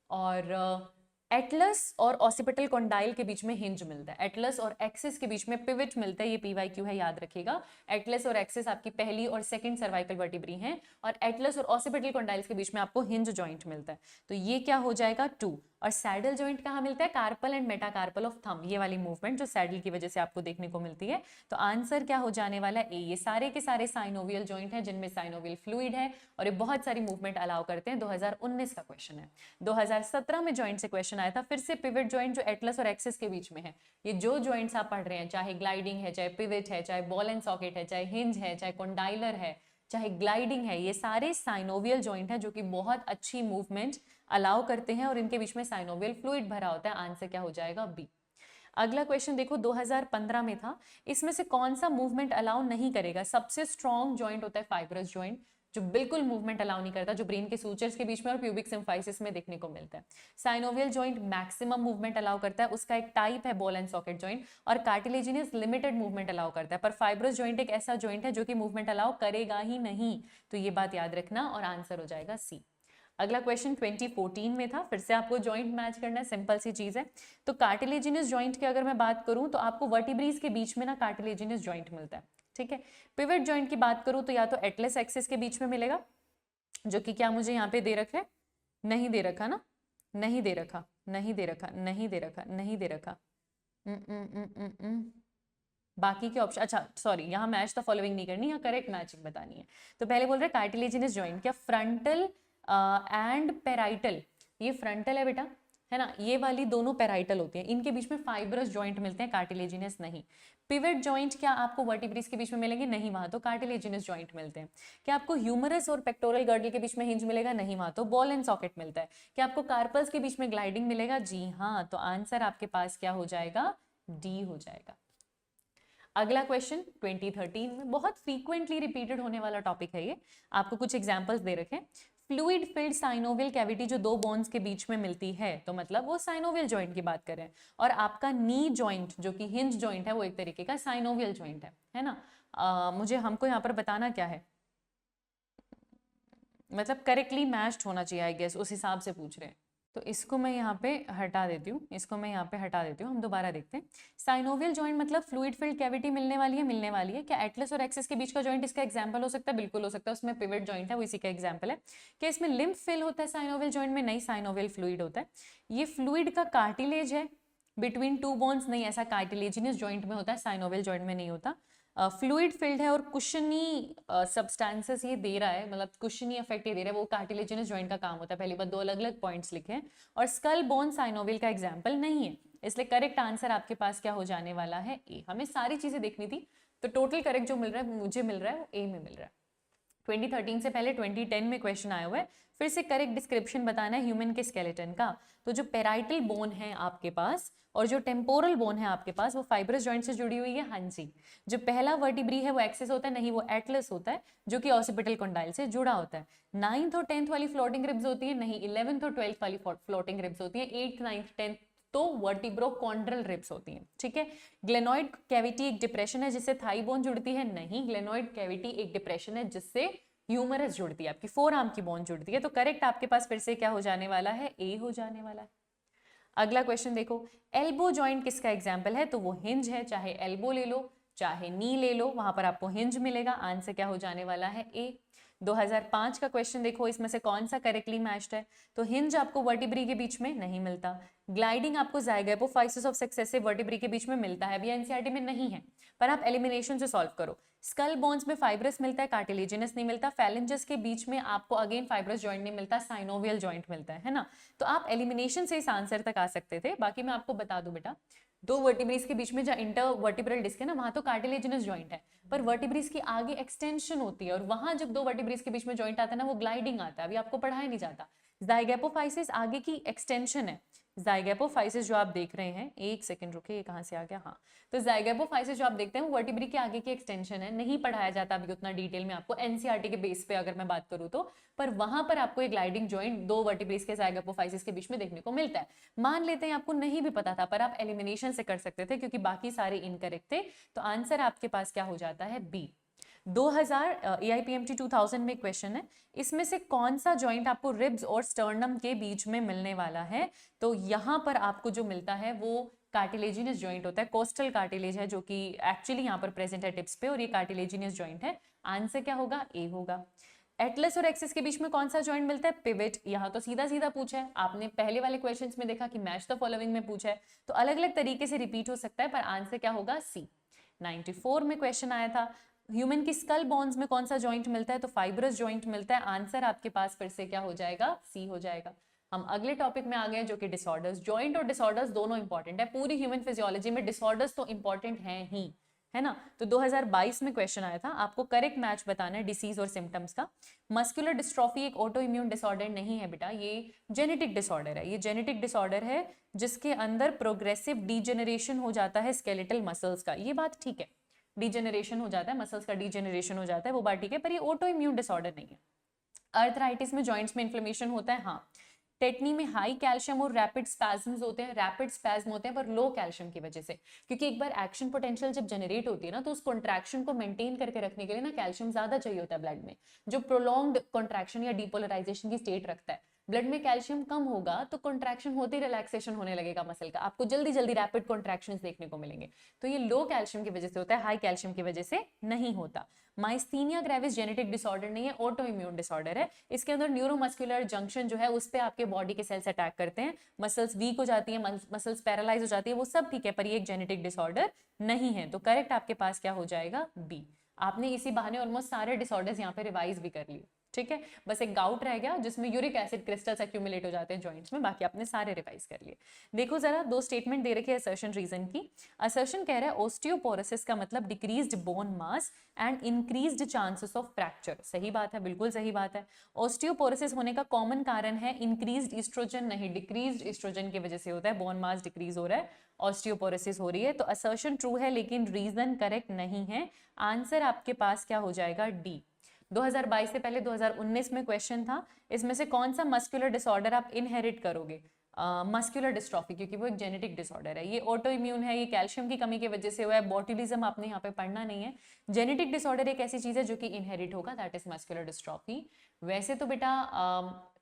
और एटलस और ऑसिपिटल कॉन्डाइल के बीच में हिंज मिलता है, एटलस और एक्सिस के बीच में पिवट मिलता है, ये पीवाईक्यू है, याद रखिएगा। एटलस और एक्सिस आपकी पहली और सेकंड सर्वाइकल वर्टिब्री हैं, और एटलस और ऑसिपिटल कॉन्डाइल्स के बीच में आपको हिंज जॉइंट मिलता है, तो ये क्या हो जाएगा 2। और सैडल जॉइंट कहाँ मिलता है, carpal and metacarpal of thumb, ये वाली मूवमेंट जो सैडल की वजह से आपको देखने को मिलती है, तो आंसर क्या हो जाने वाला है, ए। ये सारे के सारे साइनोवियल जॉइंट हैं जिनमें साइनोवियल फ्लूइड है, और ये बहुत सारी मूवमेंट अलाउ करते हैं। 2019 का क्वेश्चन है। 2017 में जॉइंट से क्वेश्चन आया था, फिर से पिवट जॉइंट जो एटलस और एक्सिस के बीच में है, ये जो जॉइंट्स आप पढ़ रहे हैं, चाहे ग्लाइडिंग है, चाहे पिवट है, चाहे बॉल एंड सॉकेट है, चाहे हिंज है, चाहे कॉन्डाइलर है, चाहे ग्लाइडिंग है, ये सारे साइनोवियल जॉइंट हैं जो कि बहुत अच्छी मूवमेंट अलाउ करते हैं, और इनके बीच में साइनोवियल फ्लूइड भरा होता है। आंसर क्या हो जाएगा, बी। अगला क्वेश्चन देखो, 2015 में था, इसमें से कौन सा मूवमेंट अलाउ नहीं करेगा। सबसे स्ट्रॉन्ग जॉइंट होता है फाइब्रस जॉइंट, जो बिल्कुल मूवमेंट अलाउ नहीं करता, जो ब्रेन के सूचर्स के बीच में और प्यूबिक सिम्फाइसिस में देखने को मिलता है। Synovial joint maximum movement allow करता है, उसका एक टाइप है बॉल एंड सॉकेट जॉइंट, और कार्टिलेजिनस लिमिटेड मूवमेंट अलाउ करता है, पर फाइब्रस जॉइंट एक ऐसा जॉइंट है जो कि मूवमेंट अलाउ करेगा ही नहीं, तो ये बात याद रखना, और आंसर हो जाएगा सी। अगला क्वेश्चन 2014 में था, फिर से आपको जॉइंट मैच करना है, सिंपल सी चीज है। तो कार्टिलेजिनस जॉइंट की अगर मैं बात करूं तो आपको वर्टिब्रीज के बीच में ना कार्टिलेजिनस जॉइंट मिलता है, ठीक है। पिवट जॉइंट की बात करूं तो या तो एटलस एक्सिस के बीच में मिलेगा, जो कि क्या मुझे यहाँ पे दे रखा है, नहीं दे रखा ना, नहीं दे रखा, नहीं दे रखा, नहीं दे रखा, नहीं दे रखा, बाकी के ऑप्शन, अच्छा सॉरी, यहाँ मैच द फॉलोइंग नहीं करनी, यहाँ करेक्ट मैचिंग बतानी है। तो पहले बोल रहे कार्टिलेजिनस जॉइंट, क्या फ्रंटल एंड पेराइटल, ये फ्रंटल है बेटा, है ना, ये वाली दोनों पेराइटल होती हैं, इनके बीच में फाइब्रस जॉइंट मिलते हैं, कार्टिलेजिनस नहीं। पिवट जॉइंट क्या आपको वर्टिब्रीज के बीच में मिलेंगे, नहीं, वहां तो कार्टिलेजिनस जॉइंट मिलते हैं। क्या आपको ह्यूमरस और पेक्टोरल गर्डल के बीच में हिंज मिलेगा, नहीं, वहां तो बॉल एंड सॉकेट मिलता है। क्या आपको कार्पल्स के बीच में ग्लाइडिंग मिलेगा, जी हाँ, तो आंसर आपके पास क्या हो जाएगा, डी हो जाएगा। अगला क्वेश्चन 2013 में बहुत फ्रीक्वेंटली रिपीटेड होने वाला टॉपिक है ये, आपको कुछ एग्जांपल्स दे रखे हैं। फ्लूइड फिल्ड साइनोवियल कैविटी जो दो बोन्स के बीच में मिलती है, तो मतलब वो साइनोवियल जॉइंट की बात करें। और आपका नी जॉइंट जो कि हिंज जॉइंट है वो एक तरीके का साइनोवियल जॉइंट है ना। मुझे हमको यहाँ पर बताना क्या है, मतलब करेक्टली मैच्ड होना चाहिए आई गेस, उस हिसाब से पूछ रहे हैं। तो इसको मैं यहाँ पे हटा देती हूँ, इसको मैं यहाँ पे हटा देती हूँ। हम दोबारा देखते हैं। साइनोवियल जॉइंट मतलब फ्लूइड फिल्ड कैविटी मिलने वाली है। क्या एटलस और एक्सिस के बीच का जॉइंट इसका एग्जांपल हो सकता है? बिल्कुल हो सकता है, उसमें पिवट जॉइंट है, वो इसी का एग्जांपल है। क्या इसमें लिम्फ फिल होता है साइनोवियल जॉइंट में? नहीं, साइनोवियल फ्लूइड होता है। ये फ्लूइड का कार्टिलेज है बिटवीन टू बोन्स? नहीं, ऐसा कार्टिलेजिनस जॉइंट में होता है, साइनोवियल जॉइंट में नहीं होता। फ्लूइड फिल्ड है और कुशनी सब्सटेंसेस ये दे रहा है, मतलब कुशनी इफेक्ट ये दे रहा है, वो कार्टिलेजिनस जॉइंट का काम होता है। पहली बार दो अलग अलग पॉइंट्स लिखे हैं। और स्कल बोन साइनोवियल का एग्जांपल नहीं है, इसलिए करेक्ट आंसर आपके पास क्या हो जाने वाला है? ए। हमें सारी चीजें देखनी थी, तो टोटल करेक्ट जो मिल रहा है मुझे मिल रहा है वो ए में मिल रहा है। 2013 से पहले 2010 में क्वेश्चन आया हुआ है। फिर से करेक्ट डिस्क्रिप्शन बताना है ह्यूमन के स्केलेटन का। तो जो पेराइटल बोन है आपके पास और जो टेम्पोरल बोन है आपके पास, वो फाइब्रस जॉइंट से जुड़ी हुई है। हाँ जी। जो पहला वर्टिब्री है वो एक्सिस होता है, नहीं वो एटलस होता है, जो कि ऑसिपिटल कंडाइल से जुड़ा होता है। 9th और 10th वाली फ्लोटिंग रिब्स होती है, नहीं 11th और 12th वाली फ्लोटिंग रिब्स होती है। 8th 9th 10th तो वर्टिब्रोकॉन्ड्रल रिब्स होती हैं। ठीक है। ग्लेनोइड कैविटी एक डिप्रेशन है जिससे थाई बोन जुड़ती है? नहीं, ग्लेनोइड कैविटी एक डिप्रेशन है जिससे ह्यूमरस जुड़ती है, आपकी फोर आर्म की बोन जुड़ती है। तो करेक्ट आपके पास फिर से क्या हो जाने वाला है? ए हो जाने वाला है। अगला क्वेश्चन देखो, एल्बो जॉइंट किसका एग्जाम्पल है? तो वो हिंज है। चाहे एल्बो ले लो चाहे नी ले लो, वहां पर आपको हिंज मिलेगा। आंसर क्या हो जाने वाला है? ए। 2005 का क्वेश्चन देखो, इसमें से कौन सा करेक्टली मैच्ड है? तो हिंज आपको वर्टिब्री के बीच में नहीं मिलता। ग्लाइडिंग आपको ज़ाइगोपोफाइसिस ऑफ सक्सेसिव वर्टिब्री के बीच में मिलता है, अभी एनसीईआरटी में नहीं है, पर आप एलिमिनेशन से सॉल्व करो। स्कल बोन्स में फाइब्रस मिलता है, कार्टिलेजिनस नहीं मिलता। फैलेंजस के बीच में आपको अगेन फाइब्रस जॉइंट नहीं मिलता, साइनोवियल जॉइंट मिलता है ना। तो आप एलिमिनेशन से इस आंसर तक आ सकते थे। बाकी मैं आपको बता दूं बेटा, दो वर्टिब्रीज के बीच में जहाँ इंटर वर्टिब्रल डिस्क है ना, वहां तो कार्टिलेजिनस जॉइंट है, पर वर्टिब्रीज की आगे एक्सटेंशन होती है, और वहां जब दो वर्टिब्रीज के बीच में जॉइंट आता है ना, वो ग्लाइडिंग आता है, अभी आपको पढ़ाया नहीं जाता। ज़ाइगोपोफाइसिस आगे की एक्सटेंशन है। ज़ाइगोपोफाइसिस जो आप देख रहे हैं, एक सेकंड रुकिए, ये कहाँ से आ गया? हाँ, तो ज़ाइगोपोफाइसिस जो आप देखते हैं वो वर्टिब्री के आगे की एक्सटेंशन है। नहीं पढ़ाया जाता अभी उतना डिटेल में आपको, एनसीईआरटी के बेस पे अगर मैं बात करूँ तो, पर वहां पर आपको एक ग्लाइडिंग जॉइंट दो वर्टिब्रीज के ज़ाइगोपोफाइसिस के बीच में देखने को मिलता है। मान लेते हैं आपको नहीं भी पता था, पर आप एलिमिनेशन से कर सकते थे क्योंकि बाकी सारे इनकरेक्ट थे। तो आंसर आपके पास क्या हो जाता है? बी। 2000 AIPMT 2000 में क्वेश्चन है, इसमें से कौन सा जॉइंट आपको रिब्स और स्टर्नम के बीच में मिलने वाला है? तो यहाँ पर आपको जो मिलता है वो कार्टिलेजिनस जॉइंट होता है, कोस्टल कार्टिलेज है जो कि एक्चुअली यहाँ पर प्रेजेंट है टिप्स पे, और ये कार्टिलेजिनस जॉइंट है। आंसर क्या होगा? ए होगा। एटलस और एक्सिस के बीच में कौन सा जॉइंट मिलता है? पिवट। यहाँ तो सीधा सीधा पूछा है आपने, पहले वाले क्वेश्चंस में देखा कि मैच द फॉलोइंग में पूछा है, तो अलग अलग तरीके से रिपीट हो सकता है, पर आंसर क्या होगा? सी। 94 में क्वेश्चन आया था, ह्यूमन की स्कल बोन्स में कौन सा जॉइंट मिलता है? तो फाइब्रस जॉइंट मिलता है। आंसर आपके पास फिर से क्या हो जाएगा? सी हो जाएगा। हम अगले टॉपिक में आ गए जो कि डिसऑर्डर्स। जॉइंट और डिसऑर्डर्स दोनों इंपॉर्टेंट है, पूरी ह्यूमन फिजियोलॉजी में डिसऑर्डर्स तो इंपॉर्टेंट हैं ही, है ना। तो 2022 में क्वेश्चन आया था, आपको करेक्ट मैच बताना है डिसीज और सिम्टम्स का। मस्कुलर डिस्ट्रॉफी एक ऑटो इम्यून डिसऑर्डर नहीं है बेटा, ये जेनेटिक डिसऑर्डर है। ये जेनेटिक डिसऑर्डर है जिसके अंदर प्रोग्रेसिव डीजेनरेशन हो जाता है स्केलेटल मसल्स का, ये बात ठीक है, डीजेनरेशन हो जाता है, मसल्स का डीजेनरेशन हो जाता है, वो बात ठीक है, पर ये ऑटो इम्यून डिसऑर्डर नहीं है। अर्थराइटिस में जॉइंट्स में इन्फ्लेमेशन होता है, हाँ। टेटनी में हाई कैल्शियम और रैपिड स्पैज्म्स होते हैं, रैपिड स्पैज्म होते हैं पर लो कैल्शियम की वजह से, क्योंकि एक बार एक्शन पोटेंशियल जब जनरेट होती है ना, तो उस कॉन्ट्रैक्शन को मेंटेन करके रखने के लिए ना कैल्शियम ज्यादा चाहिए होता है ब्लड में, जो प्रोलॉन्ग्ड कॉन्ट्रैक्शन या डिपोलराइजेशन की स्टेट रखता है। ब्लड में कैल्शियम कम होगा तो कॉन्ट्रैक्शन होते ही रिलैक्सेशन होने लगेगा मसल का, आपको जल्दी जल्दी रैपिड कॉन्ट्रैक्शंस देखने को मिलेंगे। तो ये लो कैल्शियम की वजह से होता है, हाई कैल्शियम की वजह से नहीं होता। माइस्थीनिया ग्रेविस जेनेटिक डिसऑर्डर नहीं है, ऑटो इम्यून डिसऑर्डर है। इसके अंदर न्यूरोमस्कुलर जंक्शन जो है उस पे आपके बॉडी के सेल्स अटैक करते हैं, मसल्स वीक हो जाती है, मसल्स पैरालाइज हो जाती है, वो सब ठीक है, पर ये एक जेनेटिक डिसऑर्डर नहीं है। तो करेक्ट आपके पास क्या हो जाएगा? बी। आपने इसी बहाने ऑलमोस्ट सारे डिसऑर्डर्स यहाँ पे रिवाइज भी कर लिए, ठीक है। बस एक गाउट रह गया जिसमें यूरिक एसिड क्रिस्टल्स एक्यूमुलेट हो जाते हैं जॉइंट्स में, बाकी आपने सारे रिवाइज कर लिए। देखो जरा, दो स्टेटमेंट दे रखी है असर्शन रीजन की। असर्शन कह रहा है ओस्टियोपोरोसिस का मतलब decreased bone mass and increased chances of fracture. सही बात है, बिल्कुल सही बात है। ओस्टियोपोरोसिस होने का कॉमन कारण है इंक्रीज्ड ईस्ट्रोजन, नहीं डिक्रीज्ड ईस्ट्रोजन की वजह से होता है, बोन मास डिक्रीज हो रहा है, ऑस्टियोपोरोसिस हो रही है। तो असर्शन ट्रू है लेकिन रीजन करेक्ट नहीं है। आंसर आपके पास क्या हो जाएगा? डी। 2022 से पहले 2019 में क्वेश्चन था, इसमें से कौन सा मस्कुलर डिसऑर्डर आप इनहेरिट करोगे? मस्कुलर डिस्ट्रॉफी, क्योंकि वो एक जेनेटिक डिसऑर्डर है। ये ऑटो इम्यून है, ये कैल्शियम की कमी की वजह से हुआ है। बॉटुलिज्म आपने यहाँ पे पढ़ना नहीं है। जेनेटिक डिसऑर्डर एक ऐसी चीज है जो कि इनहेरिट होगा, दैट इज मस्कुलर डिस्ट्रॉफी। वैसे तो बेटा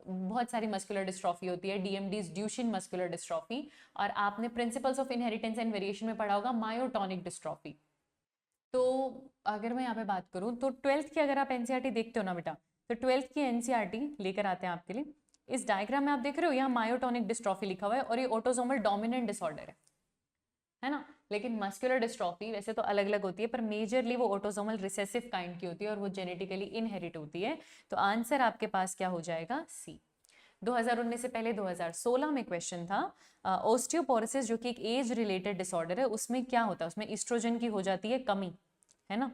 बहुत सारी मस्कुलर डिस्ट्रॉफी होती है, डीएमडीज ड्यूशेन मस्कुलर डिस्ट्रॉफी, और आपने principles of inheritance and variation में पढ़ा होगा मायोटोनिक डिस्ट्रॉफी। तो अगर मैं यहाँ पे बात करूँ तो 12th की अगर आप एनसीईआरटी देखते हो ना बेटा, तो 12th की एनसीईआरटी लेकर आते हैं आपके लिए। इस डायग्राम में आप देख रहे हो यहाँ मायोटोनिक डिस्ट्रॉफी लिखा हुआ है और ये ऑटोसोमल डोमिनेंट डिसऑर्डर है ना। लेकिन मस्कुलर डिस्ट्रॉफी वैसे तो अलग अलग होती है, पर मेजरली वो ऑटोसोमल रिसेसिव काइंड की होती है और वो जेनेटिकली इनहेरिट होती है। तो आंसर आपके पास क्या हो जाएगा? सी। 2019 से पहले 2016 में क्वेश्चन था, ओस्टियोपोरोसिस जो कि एक एज रिलेटेड डिसऑर्डर है, उसमें क्या होता है? उसमें ईस्ट्रोजन की हो जाती है कमी, है ना।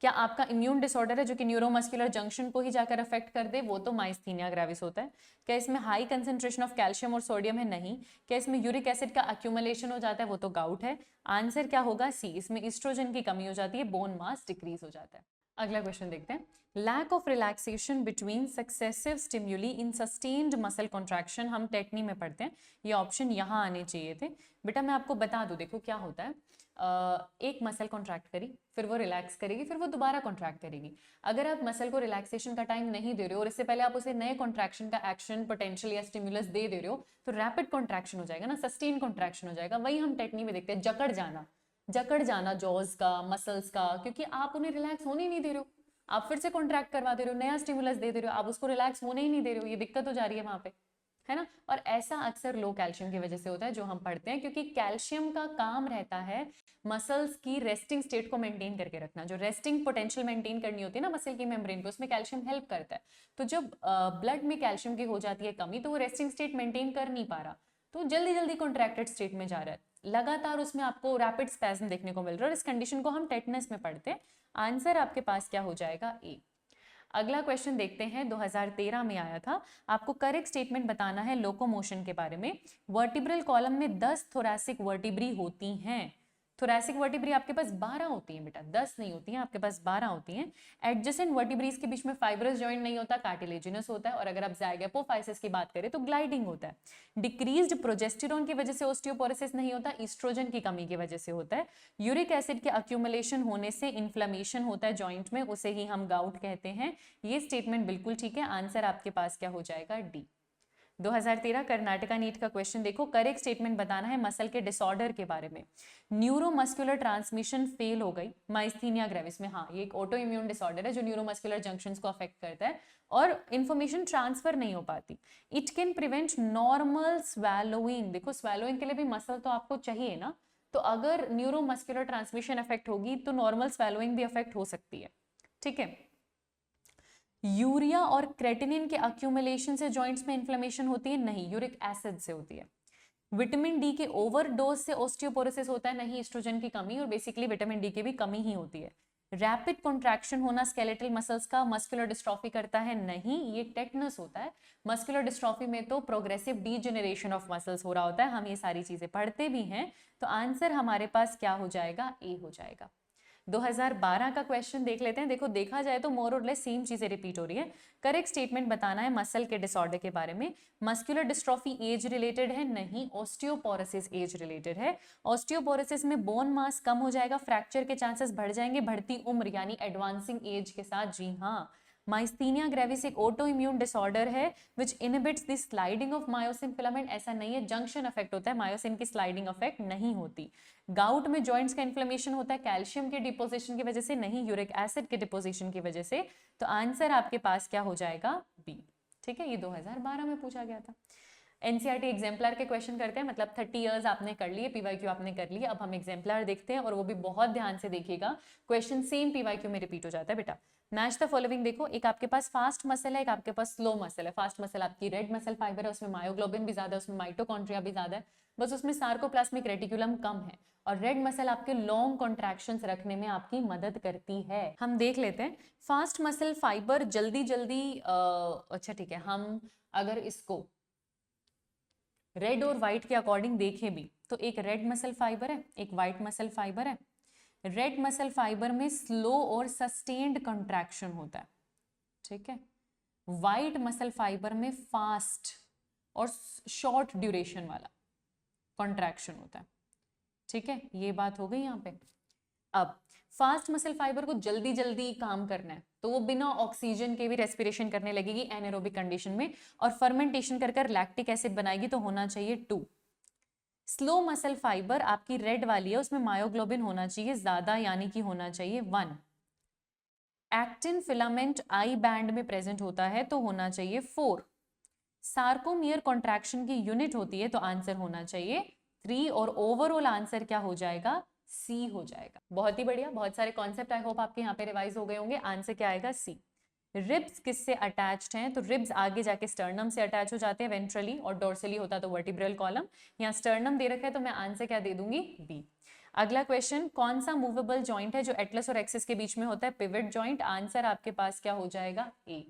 क्या आपका इम्यून डिसऑर्डर है जो कि न्यूरोमस्कुलर जंक्शन को ही जाकर अफेक्ट कर दे? वो तो माइस्थीनिया ग्रेविस होता है। क्या इसमें हाई कंसेंट्रेशन ऑफ कैल्शियम और सोडियम है? नहीं। क्या इसमें यूरिक एसिड का अक्यूमुलेशन हो जाता है? वो तो गाउट है। आंसर क्या होगा? सी। इसमें ईस्ट्रोजन की कमी हो जाती है, बोन मास डिक्रीज हो जाता है। अगला क्वेश्चन देखते हैं। Lack of relaxation between successive stimuli in sustained muscle contraction, हम टेक्नी में पढ़ते हैं, ये ऑप्शन यहाँ आने चाहिए थे। बेटा मैं आपको बता दूं, देखो क्या होता है, एक मसल कॉन्ट्रैक्ट करी, फिर वो रिलैक्स करेगी, फिर वो दोबारा कॉन्ट्रैक्ट करेगी। अगर आप मसल को रिलैक्सेशन का टाइम नहीं दे रहे हो और इससे पहले आप उसे नए कॉन्ट्रैक्शन का एक्शन पोटेंशियल या स्टिमुलस दे रहे हो, तो रैपिड कॉन्ट्रैक्शन हो जाएगा ना, सस्टेन कॉन्ट्रैक्शन हो जाएगा। वही हम टेक्नी में देखते हैं, जकड़ जाना जॉज का, मसल्स का, क्योंकि आप उन्हें रिलैक्स होने ही नहीं दे रहे हो। आप फिर से कॉन्ट्रैक्ट करवा दे रहे हो, नया स्टिमुलस दे रहे हो, आप उसको रिलैक्स होने ही नहीं दे रहे हो, ये दिक्कत हो जा रही है वहां पे, है ना। और ऐसा अक्सर लो कैल्शियम की वजह से होता है जो हम पढ़ते हैं, क्योंकि कैल्शियम का काम रहता है मसल्स की रेस्टिंग स्टेट को मेंटेन करके रखना। जो रेस्टिंग पोटेंशियल मेंटेन करनी होती है ना मसल की मेम्ब्रेन पे, उसमें कैल्शियम हेल्प करता है। तो जब ब्लड में कैल्शियम की हो जाती है कमी, तो वो रेस्टिंग स्टेट मेंटेन कर नहीं पा रहा, तो जल्दी जल्दी कॉन्ट्रैक्टेड स्टेट में जा रहा है, लगातार उसमें आपको रैपिड स्पैज्म देखने को मिल रहा है, और इस कंडीशन को हम टेटनस में पढ़ते हैं। आंसर आपके पास क्या हो जाएगा? ए। अगला क्वेश्चन देखते हैं, 2013 में आया था। आपको करेक्ट स्टेटमेंट बताना है लोकोमोशन के बारे में। वर्टिब्रल कॉलम में 10 थोरैसिक वर्टिब्री होती हैं। थोरैसिक वर्टिब्री आपके पास 12 होती हैं बेटा, 10 नहीं होती हैं, आपके पास 12 होती हैं। एडजेसेंट वर्टिब्रीज के बीच में फाइब्रस जॉइंट नहीं होता, कार्टिलेजिनस होता है। और अगर आप ज़ाइगोपोफाइसिस की बात करें तो ग्लाइडिंग होता है। डिक्रीज्ड प्रोजेस्टेरोन की वजह से ओस्टियोपोरोसिस नहीं होता, ईस्ट्रोजन की कमी की वजह से होता है। यूरिक एसिड के अक्यूमुलेशन होने से इन्फ्लेमेशन होता है जॉइंट में, उसे ही हम गाउट कहते हैं। ये स्टेटमेंट बिल्कुल ठीक है। आंसर आपके पास क्या हो जाएगा? डी। 2013 कर्नाटका नीट का क्वेश्चन देखो, करेक्ट स्टेटमेंट बताना है मसल के डिसऑर्डर के बारे में। न्यूरोमस्कुलर ट्रांसमिशन फेल हो गई माइस्थीनिया ग्रेविस में। हाँ, ये एक ऑटो इम्यून डिसऑर्डर है जो न्यूरोमस्कुलर जंक्शंस को अफेक्ट करता है और इंफॉर्मेशन ट्रांसफर नहीं हो पाती। It can prevent normal swallowing. देखो स्वैलोइंग के लिए भी मसल तो आपको चाहिए ना, तो अगर न्यूरोमस्कुलर ट्रांसमिशन अफेक्ट होगी तो नॉर्मल स्वैलोइंग भी अफेक्ट हो सकती है, ठीक है। यूरिया और क्रेटिनिन के अक्यूमुलेशन से जॉइंट्स में इन्फ्लेमेशन होती है? नहीं, यूरिक एसिड से होती है। विटामिन डी के ओवरडोज से ओस्टियोपोरोसिस होता है? नहीं, एस्ट्रोजन की कमी, और बेसिकली विटामिन डी की भी कमी ही होती है। रैपिड कॉन्ट्रैक्शन होना स्केलेटल मसल्स का मस्कुलर डिस्ट्रॉफी करता है? नहीं, ये टेटनस होता है। मस्कुलर डिस्ट्रॉफी में तो प्रोग्रेसिव डीजेनरेशन ऑफ मसल्स हो रहा होता है, हम ये सारी चीजें पढ़ते भी हैं। तो आंसर हमारे पास क्या हो जाएगा? ए हो जाएगा। 2012 का क्वेश्चन देख लेते हैं। देखो देखा जाए तो मोर और लेस सेम चीजें रिपीट हो रही है। करेक्ट स्टेटमेंट बताना है मसल के डिसऑर्डर के बारे में। मस्कुलर डिस्ट्रॉफी एज रिलेटेड है? नहीं, ऑस्टियोपोरोसिस एज रिलेटेड है। ऑस्टियोपोरोसिस में बोन मास कम हो जाएगा, फ्रैक्चर के चांसेस बढ़ जाएंगे बढ़ती उम्र यानी एडवांसिंग एज के साथ। जी हाँ, माइस्थीनिया ग्रेविस एक ऑटो इम्यून डिसऑर्डर है which inhibits the sliding of myosin filament. ऐसा नहीं है, जंक्शन अफेक्ट होता है, मायोसिन की स्लाइडिंग अफेक्ट नहीं होती। गाउट में जॉइंट्स का इन्फ्लेमेशन होता है कैल्शियम के डिपोजिशन की वजह से, नहीं यूरिक एसिड के डिपोजिशन की वजह से। तो आंसर आपके पास क्या हो जाएगा? बी, ठीक है। ये 2012 में पूछा गया था। एनसीईआरटी एग्जाम्पलर के क्वेश्चन करते हैं, मतलब 30 इयर्स आपने कर लिए, पीवाईक्यू आपने कर लिए, अब हम एग्जाम्पलर देखते हैं और वो भी बहुत ध्यान से देखिएगा। क्वेश्चन सेम पीवाईक्यू में रिपीट हो जाता है बेटा। मैच द फॉलोइंग देखो, एक आपके पास फास्ट मसल है, एक आपके पास स्लो मसल है। फास्ट मसल आपकी रेड मसल फाइबर है, उसमें मायोग्लोबिन भी ज्यादा है, उसमें माइटोकॉन्ड्रिया भी ज्यादा है, बस उसमें सार्कोप्लास्मिक रेटिकुलम कम है। और रेड मसल आपके लॉन्ग कॉन्ट्रैक्शंस रखने में आपकी मदद करती है। हम देख लेते हैं फास्ट मसल फाइबर जल्दी जल्दी अच्छा ठीक है, हम अगर इसको रेड और व्हाइट के अकॉर्डिंग देखें भी तो एक रेड मसल फाइबर है, एक व्हाइट मसल फाइबर है। रेड मसल फाइबर में स्लो और सस्टेन्ड कंट्रैक्शन होता है, ठीक है। व्हाइट मसल फाइबर में फास्ट और शॉर्ट ड्यूरेशन वाला कंट्रैक्शन होता है, ठीक है। ये बात हो गई यहाँ पे। अब फास्ट मसल फाइबर को जल्दी जल्दी काम करना है, तो वो बिना ऑक्सीजन के भी रेस्पिरेशन करने लगेगी एनारोबिक कंडीशन में, और फर्मेंटेशन कर कर लैक्टिक एसिड बनाएगी, तो होना चाहिए 2। स्लो मसल फाइबर आपकी रेड वाली है, उसमें मायोग्लोबिन होना चाहिए ज्यादा, यानी कि होना चाहिए 1। एक्टिन फिलामेंट आई बैंड में प्रेजेंट होता है, तो होना चाहिए 4। सार्कोमियर कॉन्ट्रैक्शन की यूनिट होती है, तो आंसर होना चाहिए 3, और ओवरऑल आंसर क्या हो जाएगा, सी हो जाएगा। बहुत ही बढ़िया, बहुत सारे कॉन्सेप्ट आई होप आपके यहाँ पे रिवाइज हो गए होंगे। आंसर क्या आएगा, सी। रिब्स किससे अटैच्ड हैं, तो रिब्स आगे जाके स्टर्नम से अटैच हो जाते हैं वेंट्रली, और डोर्सली होता तो वर्टिब्रल कॉलम। यहाँ स्टर्नम दे रखा है, तो मैं आंसर क्या दे दूंगी, बी। अगला क्वेश्चन, कौन सा मूवेबल जॉइंट है जो एटलस और एक्सिस के बीच में होता है, पिवट जॉइंट। आंसर आपके पास क्या हो जाएगा, ए।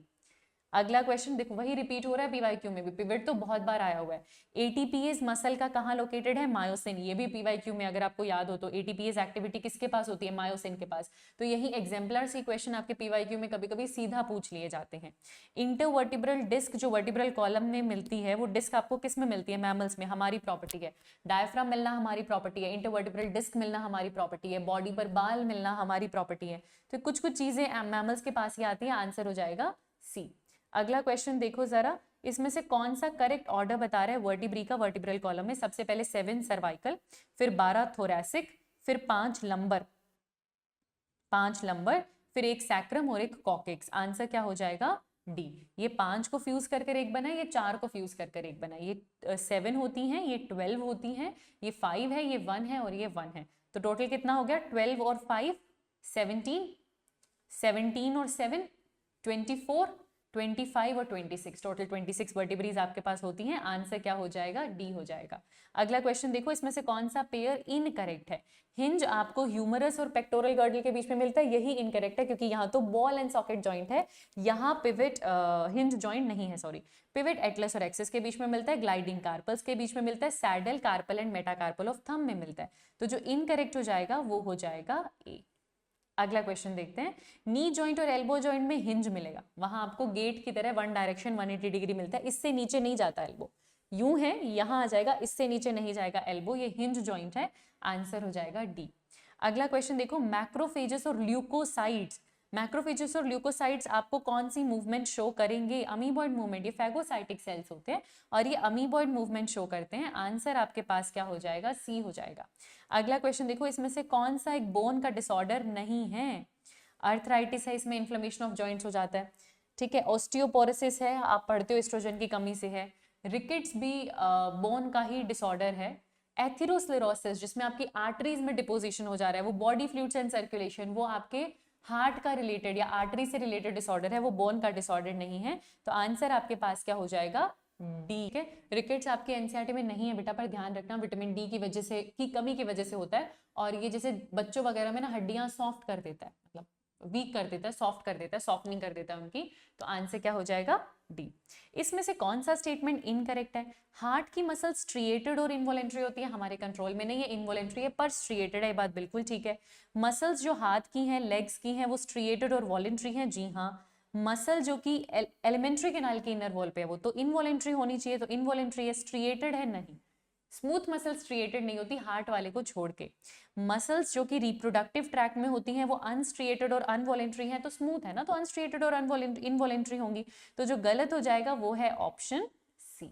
अगला क्वेश्चन देखो, वही रिपीट हो रहा है पीवाईक्यू में भी, पिवट तो बहुत बार आया हुआ है। एटीपीएस मसल का कहाँ लोकेटेड है, मायोसिन। ये भी पीवाईक्यू में अगर आपको याद हो तो एटीपीएस एक्टिविटी किसके पास होती है, मायोसिन के पास। तो यही एग्जाम्पलर सी क्वेश्चन आपके पीवाईक्यू में कभी कभी सीधा पूछ लिए जाते हैं। इंटरवर्टिब्रल डिस्क जो वर्टिब्रल कॉलम में मिलती है, वो डिस्क आपको किस में मिलती है, मैमल्स में, हमारी प्रॉपर्टी है। डायफ्राम मिलना हमारी प्रॉपर्टी है, इंटरवर्टिब्रल डिस्क मिलना हमारी प्रॉपर्टी है, बॉडी पर बाल मिलना हमारी प्रॉपर्टी है। तो कुछ कुछ चीजें मैमल्स के पास ही आती है, आंसर हो जाएगा सी। अगला क्वेश्चन देखो जरा, इसमें से कौन सा करेक्ट ऑर्डर बता रहा है वर्टिब्री का वर्टिब्रल कॉलम में। सबसे पहले 7 सर्वाइकल, फिर 12 थोरैसिक, फिर 5 लंबर, 5 लंबर, फिर 1 सैक्रम और 1 कॉकेक्स। आंसर क्या हो जाएगा, डी। ये 5 को फ्यूज कर कर एक बना, ये 4 को फ्यूज कर कर एक बना। ये 7 होती हैं, ये 12 होती हैं, ये 5 है, ये 1 है और ये 1 है। तो टोटल कितना हो गया, 12 और 5 17, 17 और 7 24, 25 और 26, टोटल 26 वर्टिब्रीज आपके पास होती हैं। आंसर क्या हो जाएगा, डी हो जाएगा। अगला क्वेश्चन देखो, इसमें से कौन सा पेयर इनकरेक्ट है। हिंज आपको ह्यूमरस और पेक्टोरल गर्डल के बीच में मिलता है, यही इनकरेक्ट है, क्योंकि यहाँ तो बॉल एंड सॉकेट जॉइंट है, यहाँ पिवट हिंज जॉइंट नहीं है, सॉरी। पिवट एटलस और एक्सिस के बीच में मिलता है, ग्लाइडिंग कार्पल्स के बीच में मिलता है, saddle carpal and metacarpal of thumb में मिलता है। तो जो इनकरेक्ट हो जाएगा वो हो जाएगा ए। अगला क्वेश्चन देखते हैं, नी जॉइंट और एल्बो जॉइंट में हिंज मिलेगा, वहां आपको गेट की तरह 1 डायरेक्शन 180 डिग्री मिलता है, इससे नीचे नहीं जाता एल्बो, यूं है यहां आ जाएगा, इससे नीचे नहीं जाएगा एल्बो, ये हिंज जॉइंट है। आंसर हो जाएगा डी। अगला क्वेश्चन देखो, मैक्रोफेजेस और ल्यूकोसाइट्स, मैक्रोफेजेस और ल्यूकोसाइट्स आपको कौन सी मूवमेंट शो करेंगे, अमीबॉइड मूवमेंट। ये फैगोसाइटिक सेल्स होते हैं और ये अमीबॉइड मूवमेंट शो करते हैं। आंसर आपके पास क्या हो जाएगा, सी हो जाएगा। अगला क्वेश्चन देखो, इसमें से कौन सा एक बोन का डिसऑर्डर नहीं है। अर्थराइटिस है, इसमें इन्फ्लेमेशन ऑफ जॉइंट्स हो जाता है, ठीक है। ऑस्टियोपोरोसिस है, आप पढ़ते हो एस्ट्रोजन की कमी से है। रिकेट्स भी बोन का ही डिसऑर्डर है। एथेरोस्क्लेरोसिस, जिसमें आपकी आर्टरीज में डिपोजिशन हो जा रहा है, वो बॉडी फ्लूइड्स एंड सर्कुलेशन, वो आपके हार्ट का रिलेटेड या आर्टरी से रिलेटेड डिसऑर्डर है, वो बोन का डिसऑर्डर नहीं है। तो आंसर आपके पास क्या हो जाएगा, डी है। रिकेट्स आपके एनसीईआरटी में नहीं है बेटा, पर ध्यान रखना विटामिन डी की वजह से, की कमी की वजह से होता है, और ये जैसे बच्चों वगैरह में ना हड्डियां सॉफ्ट कर देता है, मतलब वीक कर देता है, सॉफ्ट कर देता है, सॉफ्टनिंग कर देता है उनकी। तो आंसर क्या हो जाएगा, डी। इसमें से कौन सा स्टेटमेंट इनकरेक्ट है। हार्ट की मसल स्ट्रिएटेड और इनवॉलेंट्री होती है, हमारे कंट्रोल में नहीं है, इनवॉलेंट्री है पर स्ट्रिएटेड है, ये बात बिल्कुल ठीक है। मसल्स जो हाथ की हैं, लेग्स की हैं, वो स्ट्रिएटेड और वॉलेंट्री हैं, जी हाँ। मसल जो कि एलिमेंट्री कैनाल के इनर वॉल पे है, वो तो इनवॉलेंट्री होनी चाहिए, तो इनवॉलेंट्री है, स्ट्रिएटेड है नहीं। स्मूथ मसल स्ट्रिएटेड नहीं होती हार्ट वाले को छोड़ के। मसल्स जो कि रिप्रोडक्टिव ट्रैक में होती हैं, वो अनस्ट्रिएटेड और अनवॉलेंट्री हैं, तो स्मूथ है ना, तो अनस्ट्रिएटेड और इनवॉलेंट्री होंगी। तो जो गलत हो जाएगा वो है ऑप्शन सी।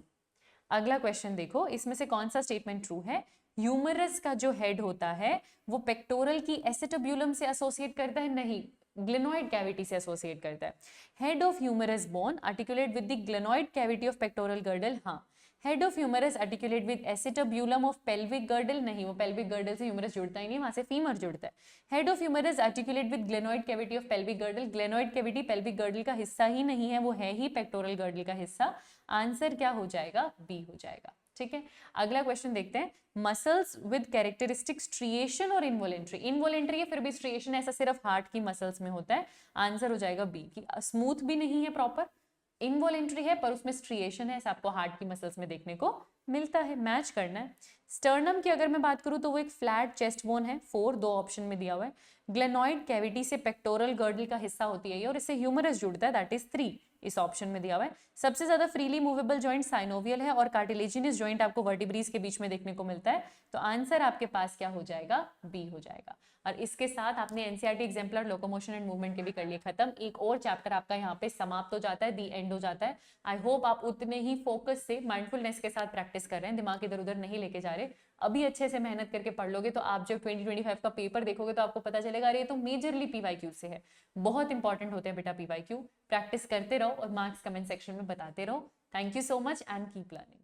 अगला क्वेश्चन देखो, इसमें से कौन सा स्टेटमेंट ट्रू है। ह्यूमरस का जो हेड होता है वो पेक्टोरल की एसिटाब्यूलम से एसोसिएट करता है, नहीं, ग्लेनोइड कैविटी से एसोसिएट करता है। Head of humerus bone articulate with the glenoid cavity of pectoral girdle, हाँ। Head of humerus articulate with acetabulum of pelvic girdle, नहीं, वो पेल्विक गर्डल से ह्यूमरस जुड़ता ही नहीं, वहां से फीमर जुड़ता है। Head of humerus articulate with glenoid cavity of pelvic girdle, glenoid cavity pelvic girdle का हिस्सा ही नहीं है, वो है ही पेक्टोरल गर्डल का हिस्सा। आंसर क्या हो जाएगा, बी हो जाएगा, ठीक है। अगला क्वेश्चन देखते हैं, मसल्स विद कैरेक्टरिस्टिक स्ट्रिएशन और इनवॉलेंट्री, इनवॉलेंट्री है फिर भी स्ट्रिएशन, ऐसा सिर्फ हार्ट की मसल्स में होता है। आंसर हो जाएगा बी, कि स्मूथ भी नहीं है प्रॉपर, इनवॉलेंट्री है पर उसमें स्ट्रिएशन है, ऐसा आपको हार्ट की मसल्स में देखने को मिलता है, मैच करना है। स्टर्नम की अगर मैं बात करूं तो वो एक फ्लैट चेस्ट बोन है, 4 दो ऑप्शन में दिया हुआ है। ग्लेनॉइड कैविटी से पेक्टोरल गर्डल का हिस्सा होती है ये, और इससे ह्यूमरस जुड़ता है, दैट इज 3 इस ऑप्शन में दिया हुआ है। सबसे ज्यादा फ्रीली मूवेबल जॉइंट साइनोवियल है और कार्टिलेजिनस जॉइंट आपको वर्टिब्रीज के बीच में देखने को मिलता है। तो आंसर आपके पास क्या हो जाएगा, बी हो जाएगा। और इसके साथ आपने NCERT exemplar locomotion and movement के भी कर लिए खत्म। एक और चैप्टर आपका यहाँ पे समाप्त हो जाता है, दी एंड हो जाता है। आई होप आप उतने ही फोकस से माइंडफुलनेस के साथ प्रैक्टिस कर रहे हैं, दिमाग इधर उधर नहीं लेके जा रहे। अभी अच्छे से मेहनत करके पढ़ लोगे तो आप जब 2025 का पेपर देखोगे तो आपको पता चलेगा अरे ये तो मेजरली पीवाईक्यू से है। बहुत इंपॉर्टेंट होते हैं बेटा पीवाईक्यू, प्रैक्टिस करते रहो और मार्क्स कमेंट सेक्शन में बताते रहो। Thank you so much and keep learning.